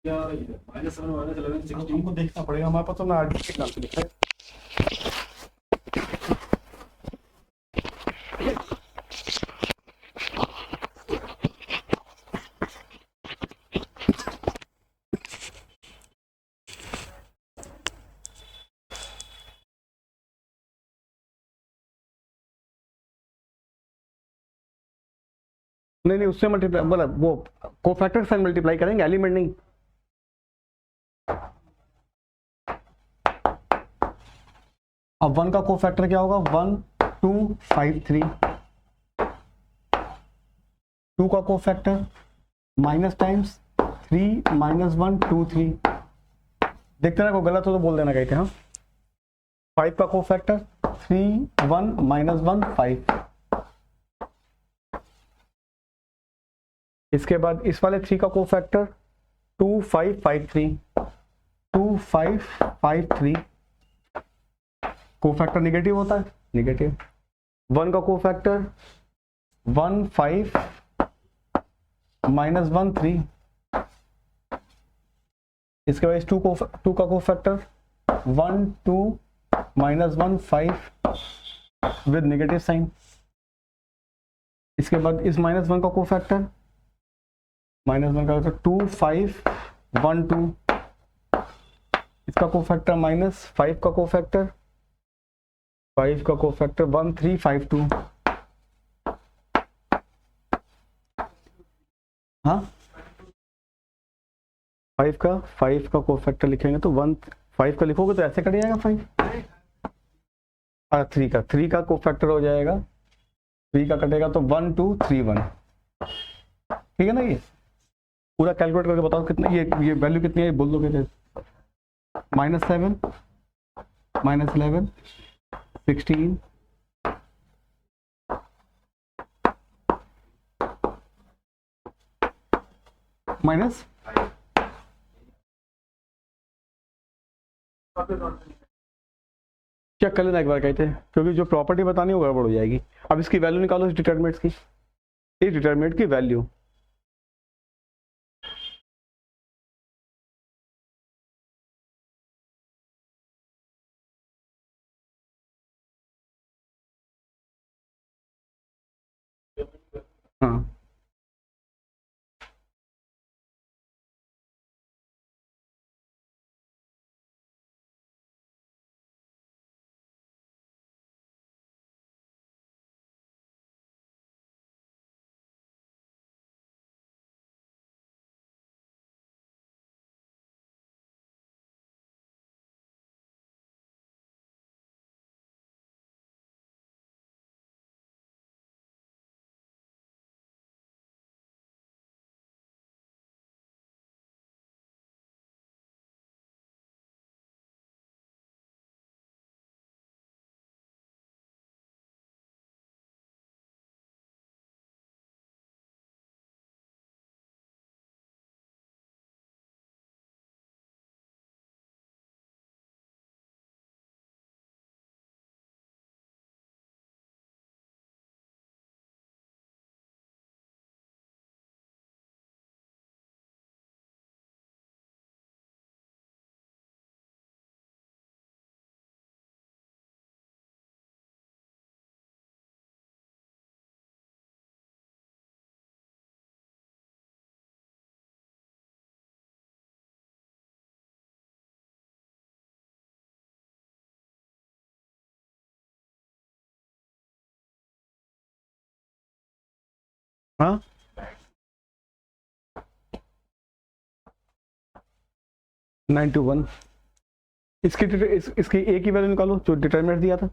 क्या -7 -11 16 हमको देखना पड़ेगा, हमारे पास तो ना आर्टिकल के नाम से लिखा है। नहीं नहीं, उससे मल्टीप्लाई बोला, वो कोफैक्टर के साथ मल्टीप्लाई करेंगे, एलिमेंट नहीं। अब 1 का कोफैक्टर क्या होगा? 1 2 5 3। 2 का कोफैक्टर माइनस टाइम्स 3 -1 2 3। देखते ना, कोई गलत हो तो बोल देना कहीं थे। हाँ, 5 का कोफैक्टर 3 1 -1 5। इसके बाद इस वाले 3 का कोफैक्टर 2 5 5 3। 2 5 5 3। कोफैक्टर निगेटिव होता है, निगेटिव। 1 का कोफैक्टर 1 5 -1 3। इसके बाद 2 का कोफैक्टर 1 2 -1 5 विद नेगेटिव साइन। इसके बाद इस -1 का कोफैक्टर -1 का 2 5 1 2। इसका कोफैक्टर -5 का कोफैक्टर 5 का कोफैक्टर 1 3 5 2। हाँ, 5 का कोफैक्टर लिखेंगे तो 1 5 का लिखोगे तो ऐसे कट जाएगा 5। 3 का कोफैक्टर हो जाएगा, 3 का कटेगा तो 1 2 3 1। ठीक है ना? ये पूरा कैलकुलेट करके बताओ कितना, ये वैल्यू कितनी है बोल दोगे। -7 -11 16 माइनस। चेक कर लेना एक बार कहते हैं, क्योंकि जो प्रॉपर्टी बतानी है वो गड़बड़ हो जाएगी। अब इसकी वैल्यू निकालो, इस डिटरमिनेंट्स की, इस डिटरमिनेंट की वैल्यू। हाँ, हाँ 9 to 1। इसकी ए की वैल्यू निकालो जो डिटरमिनेंट दिया था।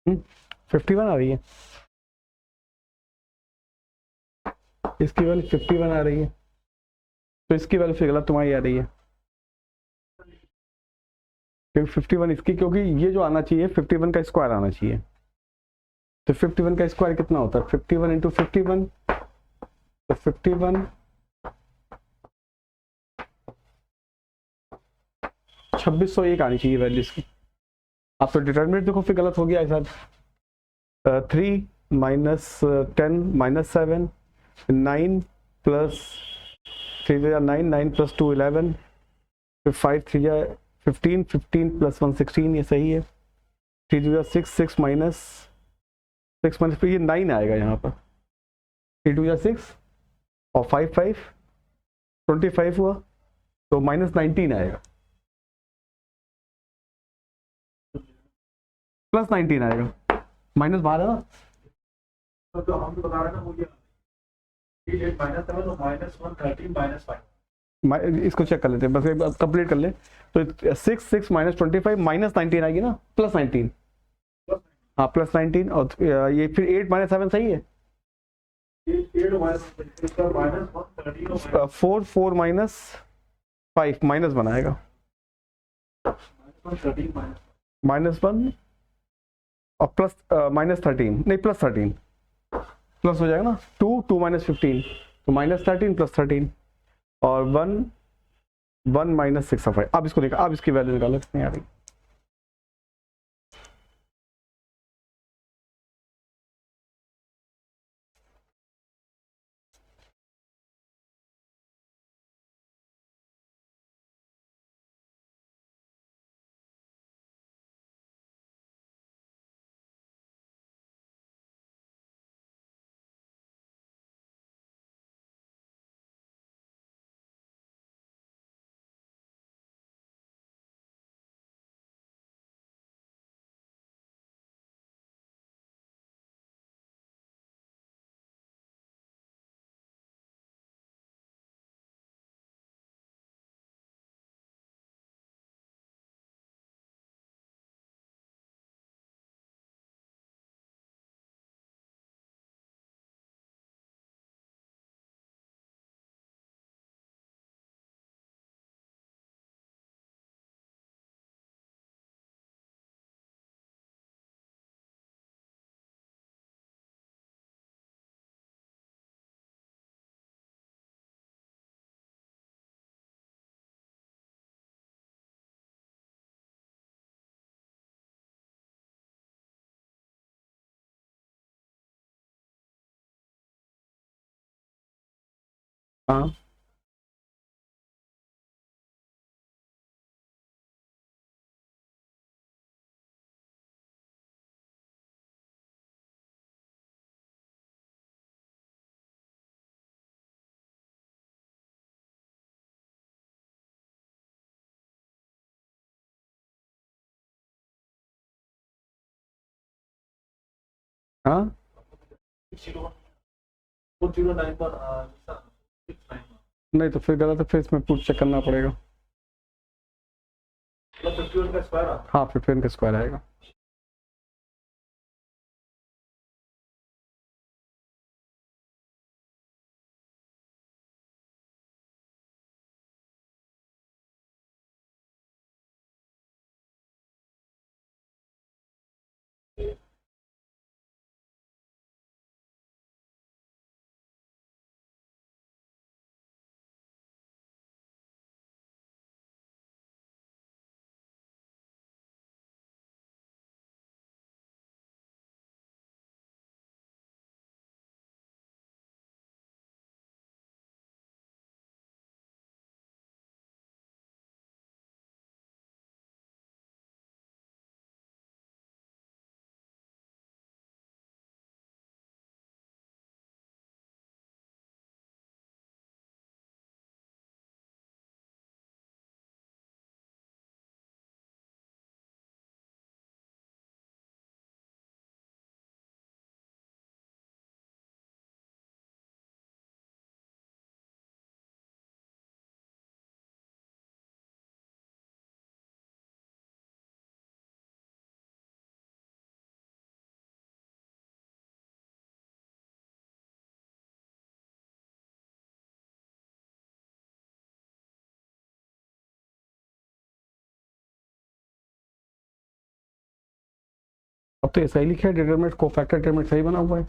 हम्म, 51 आ रही है, इसकी वैल्यू 51 आ रही है, तो इसकी वैल्यू फिर गलत तुम्हारी आ रही है, क्योंकि 51 इसकी, क्योंकि ये जो आना चाहिए 51 का स्क्वायर आना चाहिए। तो 51 का स्क्वायर कितना होता है, 51 इंटू 51, तो 51 2601 आनी चाहिए वैल्यू इसकी। आप तो डिटरमिनेंट देखो फिर गलत हो गया ऐसा। 3 माइनस 10 माइनस 7, 9 प्लस 3 9, 9 प्लस 2 11, फिर 5 3 15, 15 प्लस 1 16, ये सही है। 3 6, 6 माइनस 6 माइनस, फिर ये 9 आएगा यहाँ पर। 3 6 और 5 5 25 हुआ, तो माइनस 19 आएगा, प्लस 19 आएगा, माइनस बाहर है ना। तो हम तो बता रहे हैं ना मुझे 8 माइनस 7 और माइनस 1 13 माइनस 5। इसको चेक कर लेते हैं, बस कंप्लीट कर ले। तो 6 6 माइनस 25 माइनस 19 आएगी ना, प्लस 19। हाँ प्लस 19, और ये फिर 8 माइनस 7 सही है। 8 माइनस 1 13 4 4 माइनस 5 माइनस बनाएगा, माइनस 1 और प्लस माइनस 13, नहीं प्लस 13, प्लस हो जाएगा ना। 2 2 माइनस 15, तो माइनस 13 प्लस 13, और 1 1 माइनस 6 5। अब इसको देखा, अब इसकी वैल्यू निकालो कितनी आ रही। हाँ हाँ 409 पर 691 नहीं तो फिर गलत है, फिर इसमें पुट चेक करना पड़ेगा। मतलब 51 का स्क्वायर आता हाँ 51 का स्क्वायर आएगा। तो ऐसा ही लिखा है, डिटरमिनेंट कोफैक्टर डिटरमिनेंट सही बना हुआ है।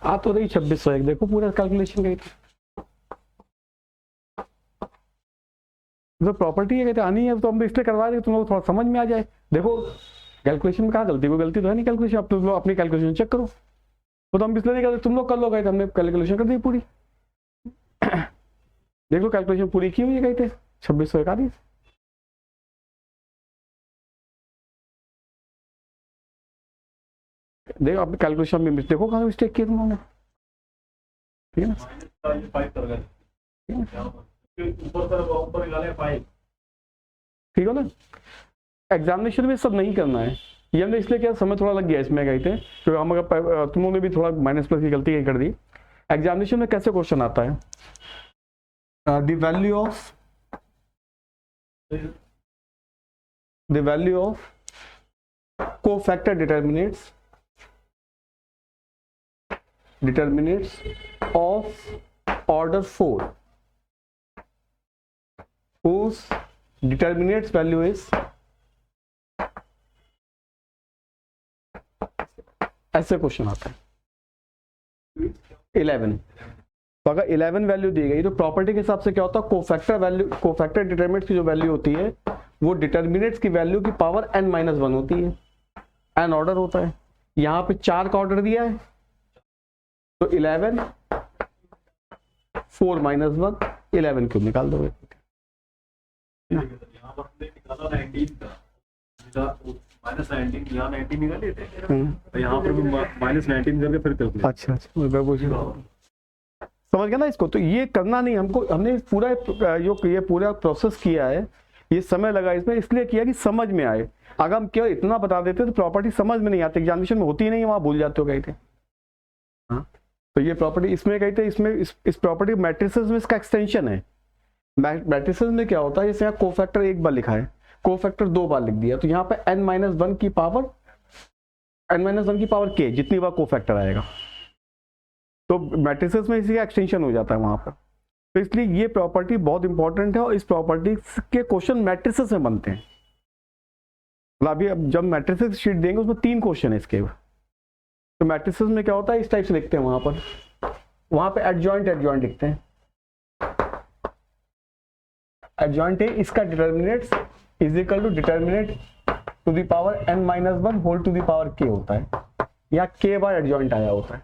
आ तो रही 2601, देखो पूरा कैलकुलेशन गई थी, जो प्रॉपर्टी है कहते आनी है तो हम इसलिए करवा रहे तुम लोग थोड़ा समझ में आ जाए। देखो कैलकुलेशन में कहाँ गलती, कोई गलती तो है नहीं कैलकुलेशन, अब तुम लोग अपनी कैलकुलेशन चेक करो, वो तो हम इसलिए नहीं करते, तुम लोग कर लो, गए थे हमने कैलकुलेशन कर दी पूरी। देख लो कैलकुलेशन पूरी की हुई है, गए थे 2641। देखो अपनी कैलकुलेशन में देखो कहाँ मिस्टेक की तुम लोगों ने, ठीक है ना, ठीक है ना। एग्जामिनेशन में सब नहीं करना है, ये हमने इसलिए किया, समय थोड़ा लग गया इसमें गए थे, क्योंकि हम अगर तुम लोगों ने भी थोड़ा माइनस प्लस की गलती कर दी। एग्जामिनेशन में कैसे क्वेश्चन आता है, the value of cofactor determinants of order 4 whose determinates value is ऐसे क्वेश्चन आता है 11। तो अगर 11 वैल्यू दी गई तो प्रॉपर्टी के हिसाब से क्या होता है, कोफैक्टर डिटरमिनेट्स की जो वैल्यू होती है वो डिटरमिनेट्स की वैल्यू की पावर n-1 होती है, n ऑर्डर होता है। यहाँ पे 4 का ऑर्डर दिया है तो 11 4 - 1 11 क्यों निकाल दोगे, यहाँ पर -19 करके फिर कैलकुलेट। अच्छा समझ गया ना इसको। तो ये करना नहीं हमको, हमने पूरा ये पूरा प्रोसेस किया है, ये समय लगा इसमें, इसलिए किया कि समझ में आए। अगर हम केवल इतना बता देते तो प्रॉपर्टी समझ में नहीं आती, एग्जामिनेशन में होती ही नहीं, वहां भूल जाते हो, गए थे। हाँ तो ये प्रॉपर्टी इसमें कहते हैं, इसमें इस प्रॉपर्टी मैट्रिसेस में इसका एक्सटेंशन है। मैट्रिसेस में क्या होता है, जैसे यहाँ कोफैक्टर एक बार लिखा है, कोफैक्टर 2 बार लिख दिया, तो यहाँ पे n-1 की पावर k जितनी बार कोफैक्टर आएगा, तो मैट्रिसेस में इसी का एक्सटेंशन हो जाता है वहां पर। तो इसलिए ये प्रॉपर्टी बहुत इंपॉर्टेंट है, और इस प्रॉपर्टी के क्वेश्चन मैट्रिसेस में बनते हैं। मतलब अभी अब जब मैट्रिसेस शीट देंगे उसमें 3 क्वेश्चन है इसके। तो मैट्रिसेस में क्या होता है, इस टाइप से लिखते हैं, वहां पे एडजॉइंट लिखते हैं। एडजॉइंट है, इसका determinants is equal to determinant to the power n-1 whole to the power k होता है। यहाँ k बार एडजॉइंट आया होता है,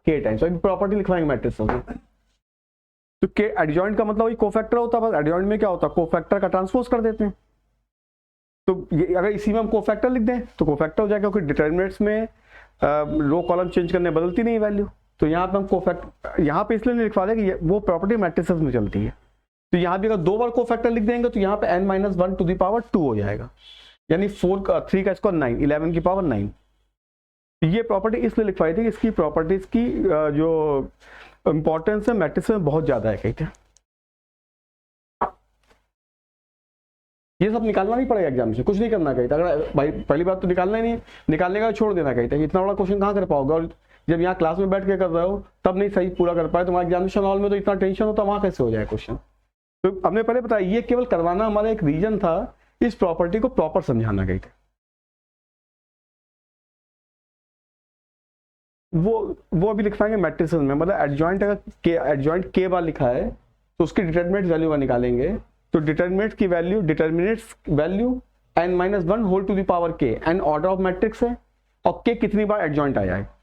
k टाइम्स। तो प्रॉपर्टी लिखवाएंगे मैट्रिसेस में। तो के एडजॉइंट का मतलब वही कोफैक्टर होता है, बस एडजॉइंट में क्या होता है, कोफैक्टर का ट्रांसपोज कर देते हैं। तो ये अगर इसी में हम कोफैक्टर लिख दें तो कोफैक्टर हो जाएगा, क्योंकि डिटर्मिनेंट्स में रो कॉलम चेंज करने बदलती नहीं वैल्यू। तो यहाँ पे हम कोफैक्टर, यहाँ पे इसलिए नहीं लिखवा दें कि वो प्रॉपर्टी मैट्रिसेस में चलती है। तो यहाँ भी अगर 2 बार कोफैक्टर लिख देंगे तो यहाँ पे n-1 टू द पावर 2 हो जाएगा, यानी 3 का स्क्वायर 9, 11 की पावर 9। ये प्रॉपर्टी इसलिए लिखवाई थी कि इसकी प्रॉपर्टीज की जो इंपॉर्टेंस है मैट्रिक्स में बहुत ज्यादा है कहते हैं। ये सब निकालना नहीं पड़ेगा एग्जाम से, कुछ नहीं करना कहते। अगर भाई पहली बात तो निकालना ही नहीं है, निकालने का छोड़ देना कहते हैं। इतना बड़ा क्वेश्चन कहाँ कर पाओगे, और जब यहाँ क्लास में बैठ के कर रहे हो तब नहीं सही पूरा कर पाए, तुम्हारा एग्जामिनेशन हॉल में तो इतना टेंशन होता, वहाँ कैसे हो जाए क्वेश्चन। तो हमने पहले बताया ये केवल करवाना हमारा एक रीजन था, इस प्रॉपर्टी को प्रॉपर समझाना कहते। वो अभी लिखवाएंगे मैट्रिसेस में, मतलब एडजॉइंट अगर एडजॉइंट के बार लिखा है तो उसकी डिटर्मिनेंट वैल्यू का निकालेंगे। तो डिटर्मिनेंट की value, determinants value n-1 whole to the power k, n order of matrix है और k कितनी बार एडजॉइंट आया है।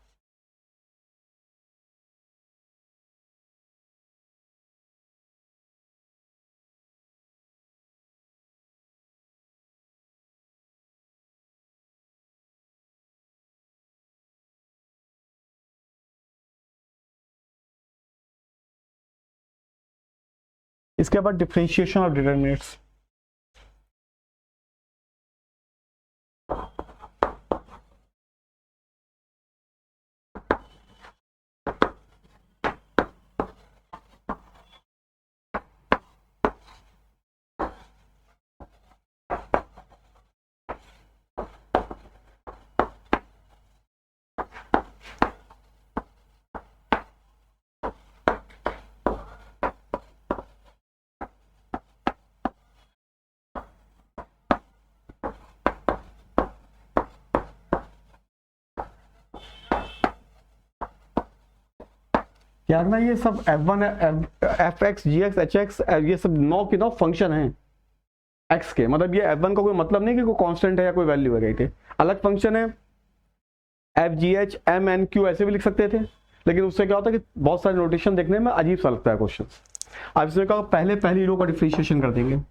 इसके बाद डिफरेंशिएशन ऑफ डिटर्मिनेंट्स। याद ना ये सब f1 fx gx hx ये सब 9 की 9 फंक्शन हैं x के, मतलब ये f1 का कोई मतलब नहीं कि कोई कांस्टेंट है या कोई वैल्यू है कहते, अलग फंक्शन है। f g h m n q ऐसे भी लिख सकते थे, लेकिन उससे क्या होता है कि बहुत सारे नोटेशन देखने में अजीब सा लगता है क्वेश्चन। अब इसमें क्या पहले पहली रो का डिफरेंशिएशन कर देंगे।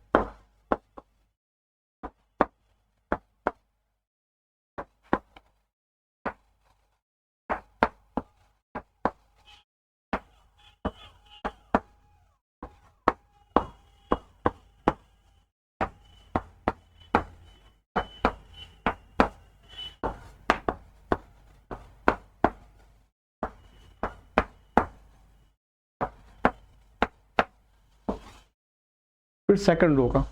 फिर सेकंड रो का,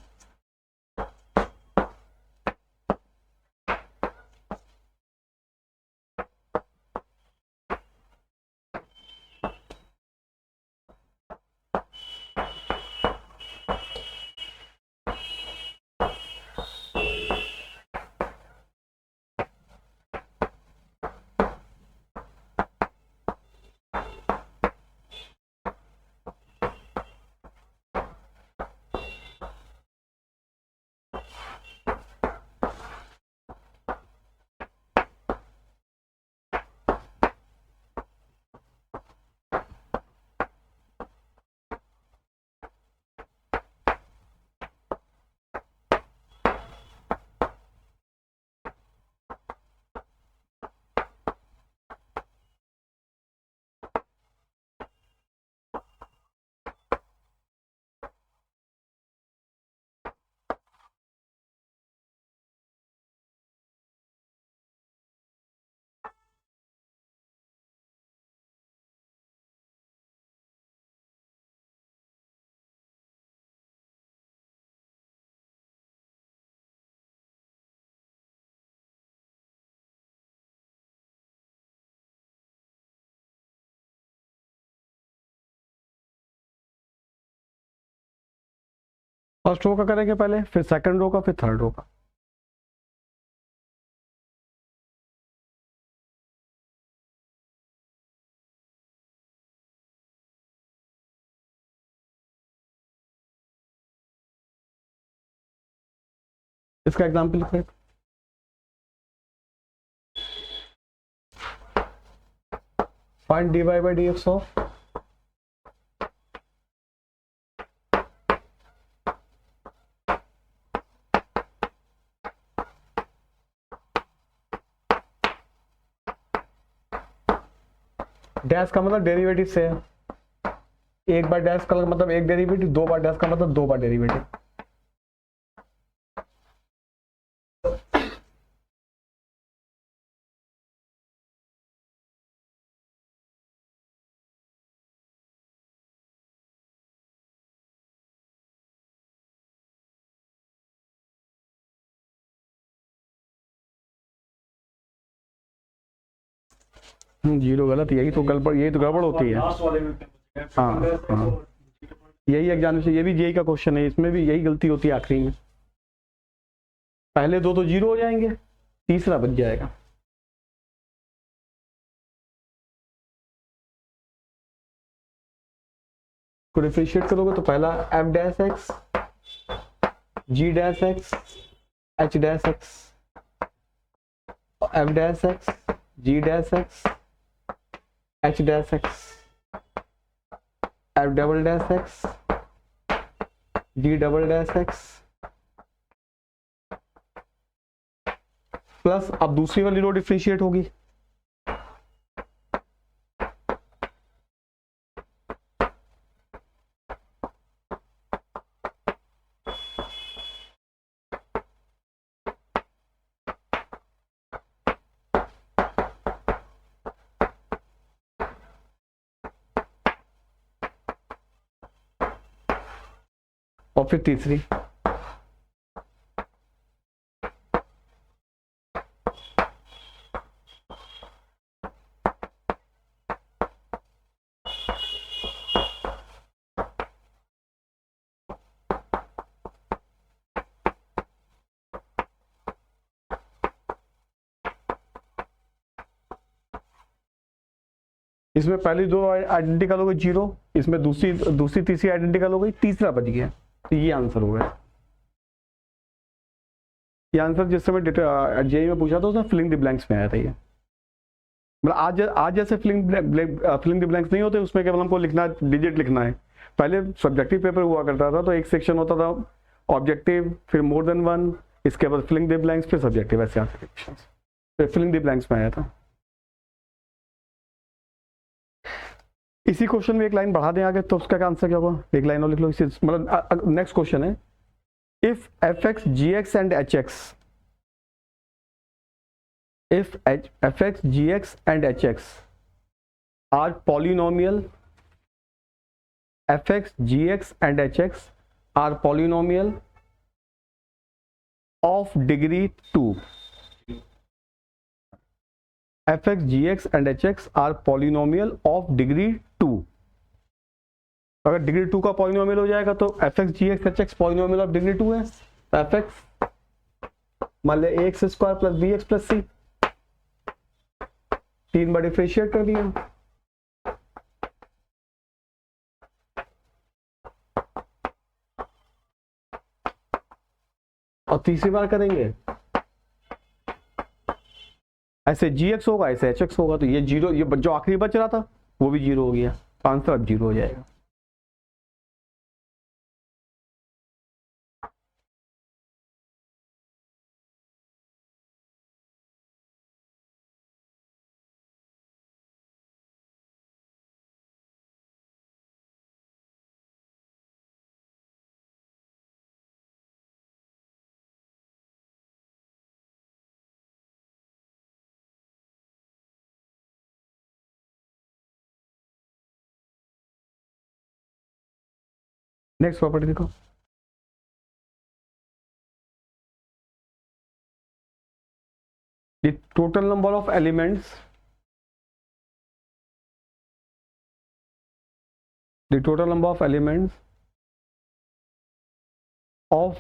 फर्स्ट रो का करेंगे पहले, फिर सेकंड रो का, फिर थर्ड रो का। इसका एग्जाम्पल लिखिए। Find dy by dx of dash का मतलब डेरिवेटिव से है, एक बार डैश का मतलब एक डेरिवेटिव, दो बार डैश का मतलब दो बार डेरिवेटिव। जीरो गलत, यही तो गड़बड़, यही तो गड़बड़ होती है। लास्ट वाले में हाँ हाँ, यही एग्जाम से, ये भी यही का क्वेश्चन है, इसमें भी यही गलती होती है आखिरी में। पहले दो तो जीरो हो जाएंगे, तीसरा बच जाएगा। को डिफरेंशिएट करोगे तो पहला F dash X, G dash X, H dash X, F dash X, G dash X, H dash X, F double dash X, G double dash X, plus अब दूसरी वाली रो डिफरेंशिएट होगी, और फिर तीसरी। इसमें पहली दो आइडेंटिकल हो गई जीरो, इसमें दूसरी तीसरी आइडेंटिकल हो गई, तीसरा बच गया, तो ये आंसर हो गया। ये आंसर जिस समय जेई में पूछा था उसमें फिलिंग द ब्लैंक्स में आया था ये। मतलब आज जैसे फिलिंग द ब्लैंक्स नहीं होते, उसमें केवल हमको लिखना, डिजिट लिखना है। पहले सब्जेक्टिव पेपर हुआ करता था तो एक सेक्शन होता था ऑब्जेक्टिव, फिर मोर देन वन, इसके बाद फिलिंग द ब्लैंक्स, फिर सब्जेक्टिव, ऐसे आते थे। फिर फिलिंग द ब्लैंक्स में आया था। इसी क्वेश्चन में एक लाइन बढ़ा दें आगे तो उसका क्या आंसर क्या होगा, एक लाइन और लिख लो इसी, मतलब नेक्स्ट क्वेश्चन है, if F X G X and H X, if fx gx and hx are polynomial, fx gx and hx are polynomial of degree 2, fx gx and hx are polynomial of degree 2। अगर degree 2 का polynomial हो जाएगा तो fx gx hx polynomial of degree 2 है, तो fx मान ले ax square plus bx plus c, तीन बार डिफरेंशिएट कर दिया, और तीसरी बार करेंगे ऐसे gx होगा, ऐसे hx होगा, तो ये जीरो, ये जो आखिरी बच रहा था वो भी जीरो हो गया, तो आंसर अब जीरो हो जाएगा। नेक्स्ट प्रॉपर्टी देखो, the total number of elements, the total number of elements of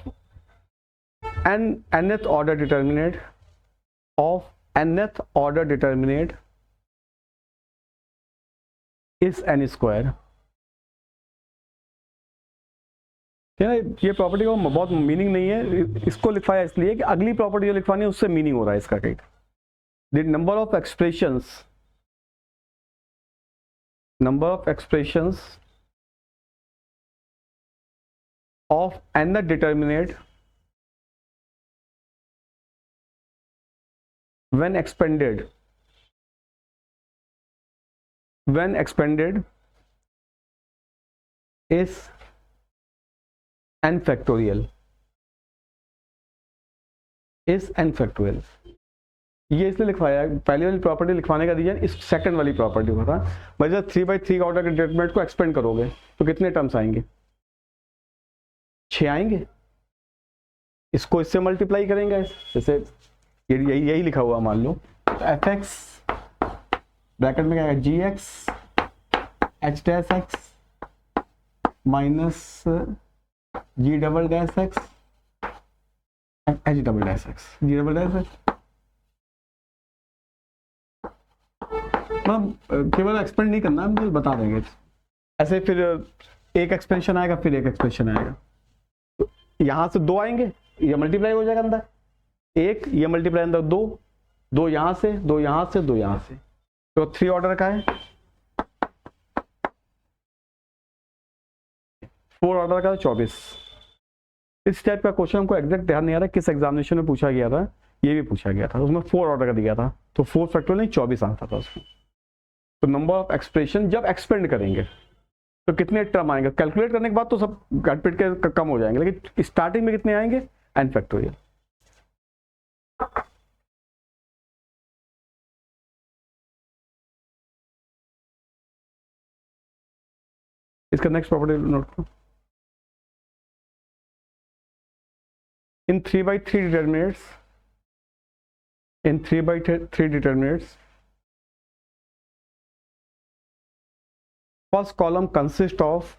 an nth order determinate of nth order determinate is n square। क्या ये प्रॉपर्टी का बहुत मीनिंग नहीं है, इसको लिखवाया इसलिए कि अगली प्रॉपर्टी जो लिखवानी है उससे मीनिंग हो रहा है इसका कहीं। The number of expressions of nth determinate when expanded when expanded is n factorial, is n factorial। ये इसलिए लिखवाया, पहली वाली प्रॉपर्टी लिखवाने का रीजन इस सेकंड वाली प्रॉपर्टी को था। भाई जब 3/3 का ऑर्डर के डिटरमिनेंट को एक्सपेंड करोगे तो कितने टर्म्स आएंगे? 6 आएंगे। इसको इससे मल्टीप्लाई करेंगे, जैसे यही लिखा हुआ मान लो, एफ एक्स ब्रैकेट में क्या है, G X H dash X minus G double dash X H double dash X, G double dash X. मतलब केवल एक्सपेंड नहीं करना, हम बस बता देंगे ऐसे। फिर एक एक्सपेंशन आएगा, फिर एक एक्सपेंशन आएगा, तो यहां से 2 आएंगे, ये मल्टीप्लाई हो जाएगा अंदर, एक ये मल्टीप्लाई अंदर 2, 2 यहां से, 2 यहां से, 2 यहां से, तो 3 ऑर्डर का है, 4 ऑर्डर का 24। इस टाइप का क्वेश्चन हमको एग्जैक्ट ध्यान नहीं आ रहा किस एग्जामिनेशन में पूछा गया था, ये भी पूछा गया था, उसमें 4 ऑर्डर का दिया था, तो 4 फैक्टोरियल नहीं 24 आंसर था उसमें। तो नंबर ऑफ एक्सप्रेशन जब एक्सपेंड करेंगे तो कितने टर्म आएंगे, कैलकुलेट करने के बाद तो सब घटपिट के कम हो जाएंगे, लेकिन स्टार्टिंग में कितने आएंगे, n फैक्टोरियल। इसका नेक्स्ट प्रॉपर्टी नोट करो। इन 3/3 determinants, in 3/3 determinants, first column consists of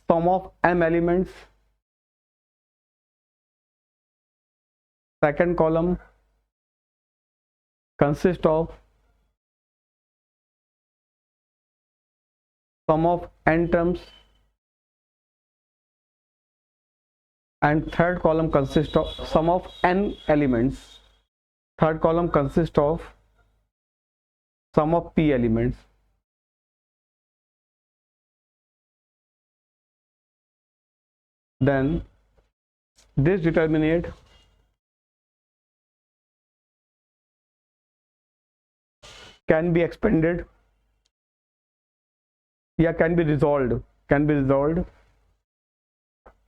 sum of m elements, second column consists of sum of n terms, and third column consists of sum of n elements, third column consists of sum of p elements। Then this determinant can be expanded या can be resolved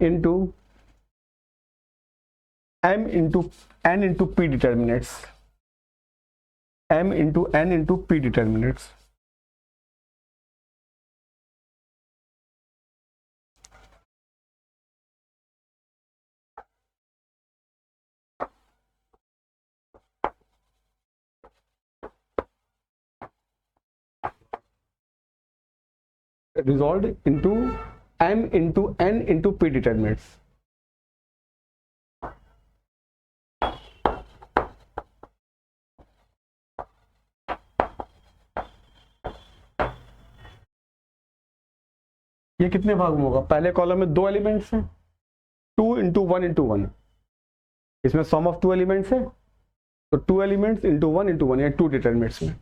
into m into n into p determinants, m into n into p determinants। Resolved into m into n into p determinants। ये कितने भाग में होगा, पहले column में 2 elements हैं, 2 into 1 into 1, इसमें सम ऑफ 2 एलिमेंट्स है, तो 2 एलिमेंट्स into 1 into 1 या 2 डिटरमिनेंट्स में।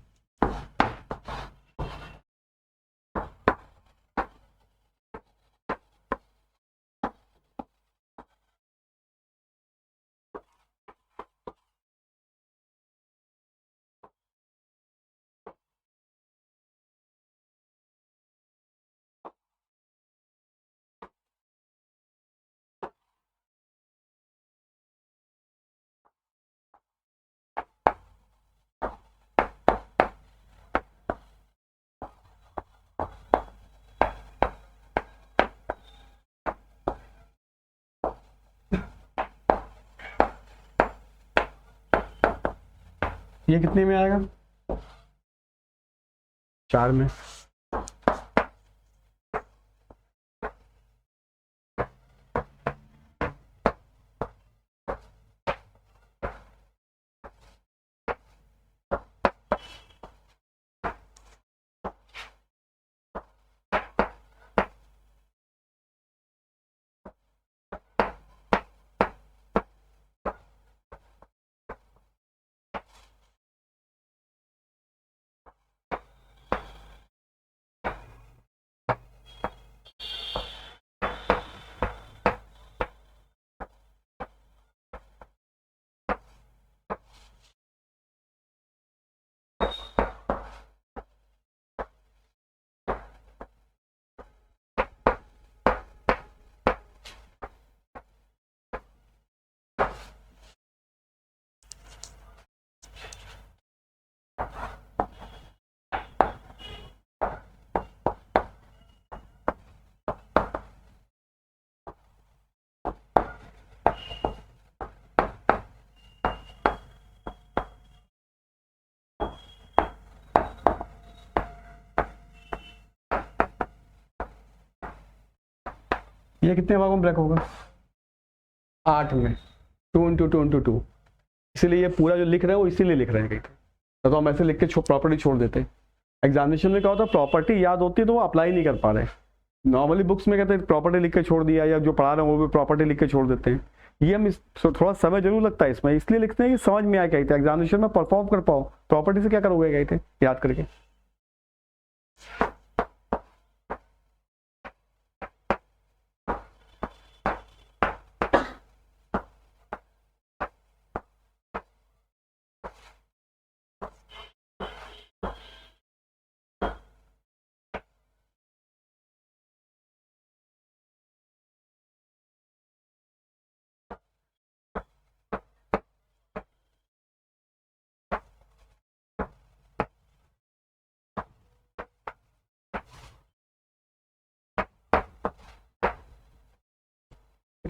ये कितने में आएगा, 4 में। ये कितने भागों में ब्रेक होगा? 8 में, 2 × 2 × 2। इसीलिए ये पूरा जो लिख रहे हैं वो इसीलिए लिख रहे हैं कहीं तो हम ऐसे लिख के प्रॉपर्टी छोड़ देते। एग्जामिनेशन में क्या होता है, प्रॉपर्टी याद होती है तो वो अप्लाई नहीं कर पा रहे। नॉर्मली बुक्स में कहते हैं प्रॉपर्टी लिख के छोड़ दिया, या जो पढ़ा रहे हैं वो भी प्रॉपर्टी लिख के छोड़ देते हैं। ये हम थोड़ा समय जरूर लगता है इसमें, इसलिए लिखते हैं कि समझ में आए कहते हैं, एग्जामिनेशन में परफॉर्म कर पाओ। प्रॉपर्टी से क्या करोगे कहते याद करके।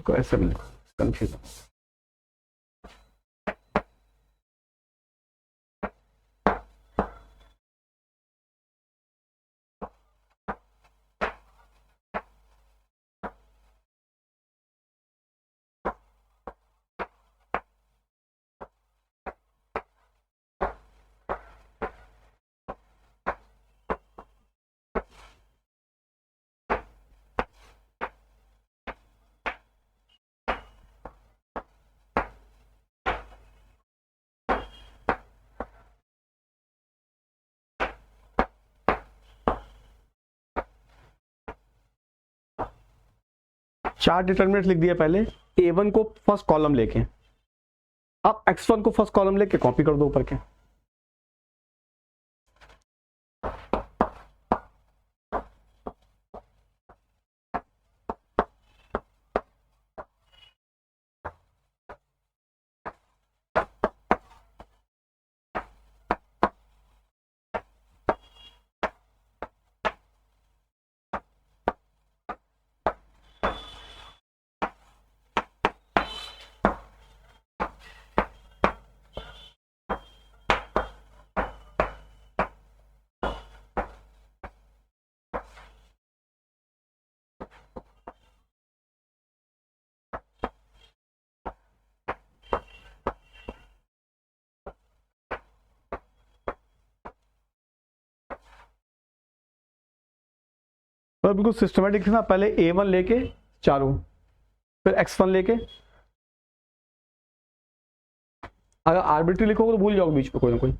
को ऐसे में कंफ्यूज। चार डिटरमिनेंट लिख दिया पहले, A1 को फर्स्ट कॉलम लेके, अब X1 को फर्स्ट कॉलम लेके कॉपी कर दो ऊपर के। तो बिल्कुल सिस्टमेटिक ना, पहले A1 लेके चारों, फिर X1 लेके, अगर आर्बिट्री लिखोगे तो भूल जाओगे बीच में कोई ना कोई।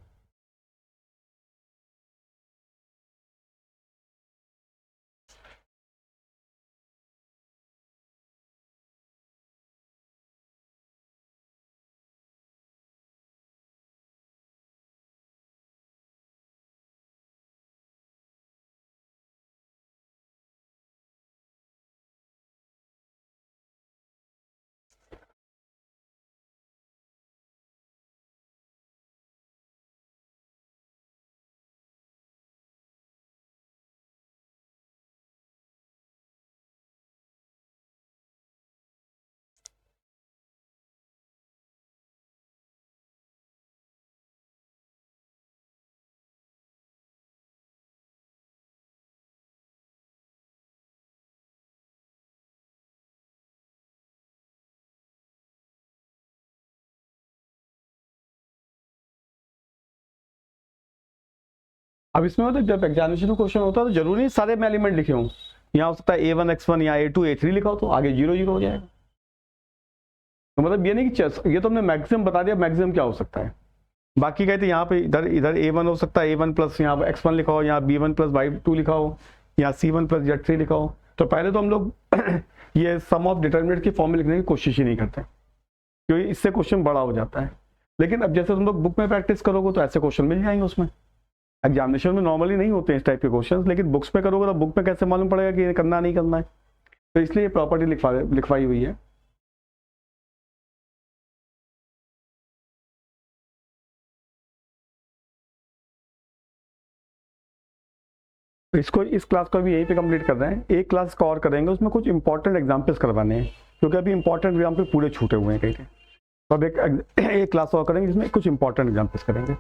अब इसमें मतलब जब एग्जामिनेशन में क्वेश्चन होता है तो जरूरी नहीं सारे में एलिमेंट लिखे हों, यहाँ हो सकता है A1 X1 या A2 A3 लिखा हो तो आगे 0 0 हो जाएगा। तो मतलब ये नहीं कि ये तो हमने मैक्सिमम बता दिया, मैक्सिमम क्या हो सकता है। बाकी कहते यहाँ पे इधर A1 हो सकता है, A1 प्लस यहाँ X1 लिखा हो, यहाँ B1 प्लस Y2 लिखा हो, यहाँ C1 प्लस Z3 लिखा हो। तो पहले तो हम लोग ये सम ऑफ डिटरमिनेंट की फॉर्म में लिखने की कोशिश ही नहीं करते, क्योंकि इससे क्वेश्चन बड़ा हो जाता है। लेकिन अब जैसे तुम लोग बुक में प्रैक्टिस करोगे तो ऐसे क्वेश्चन मिल जाएंगे उसमें। एग्जामिनेशन में नॉर्मली नहीं होते हैं इस टाइप के क्वेश्चंस, लेकिन बुक्स पे करोगे तो बुक में कैसे मालूम पड़ेगा कि ये करना नहीं करना है। तो इसलिए ये प्रॉपर्टी लिखवाई हुई है। तो इसको इस क्लास को भी यहीं पे कंप्लीट कर रहे हैं। एक क्लास का और करेंगे, उसमें कुछ इंपॉर्टेंट एग्जाम्पल्स करवाने हैं, क्योंकि अभी इंपॉर्टेंट एग्जाम्पल पूरे छूटे हुए हैं कहीं। तो अब एक क्लास और करेंगे जिसमें कुछ इंपॉर्टेंट एग्जाम्पल्स करेंगे।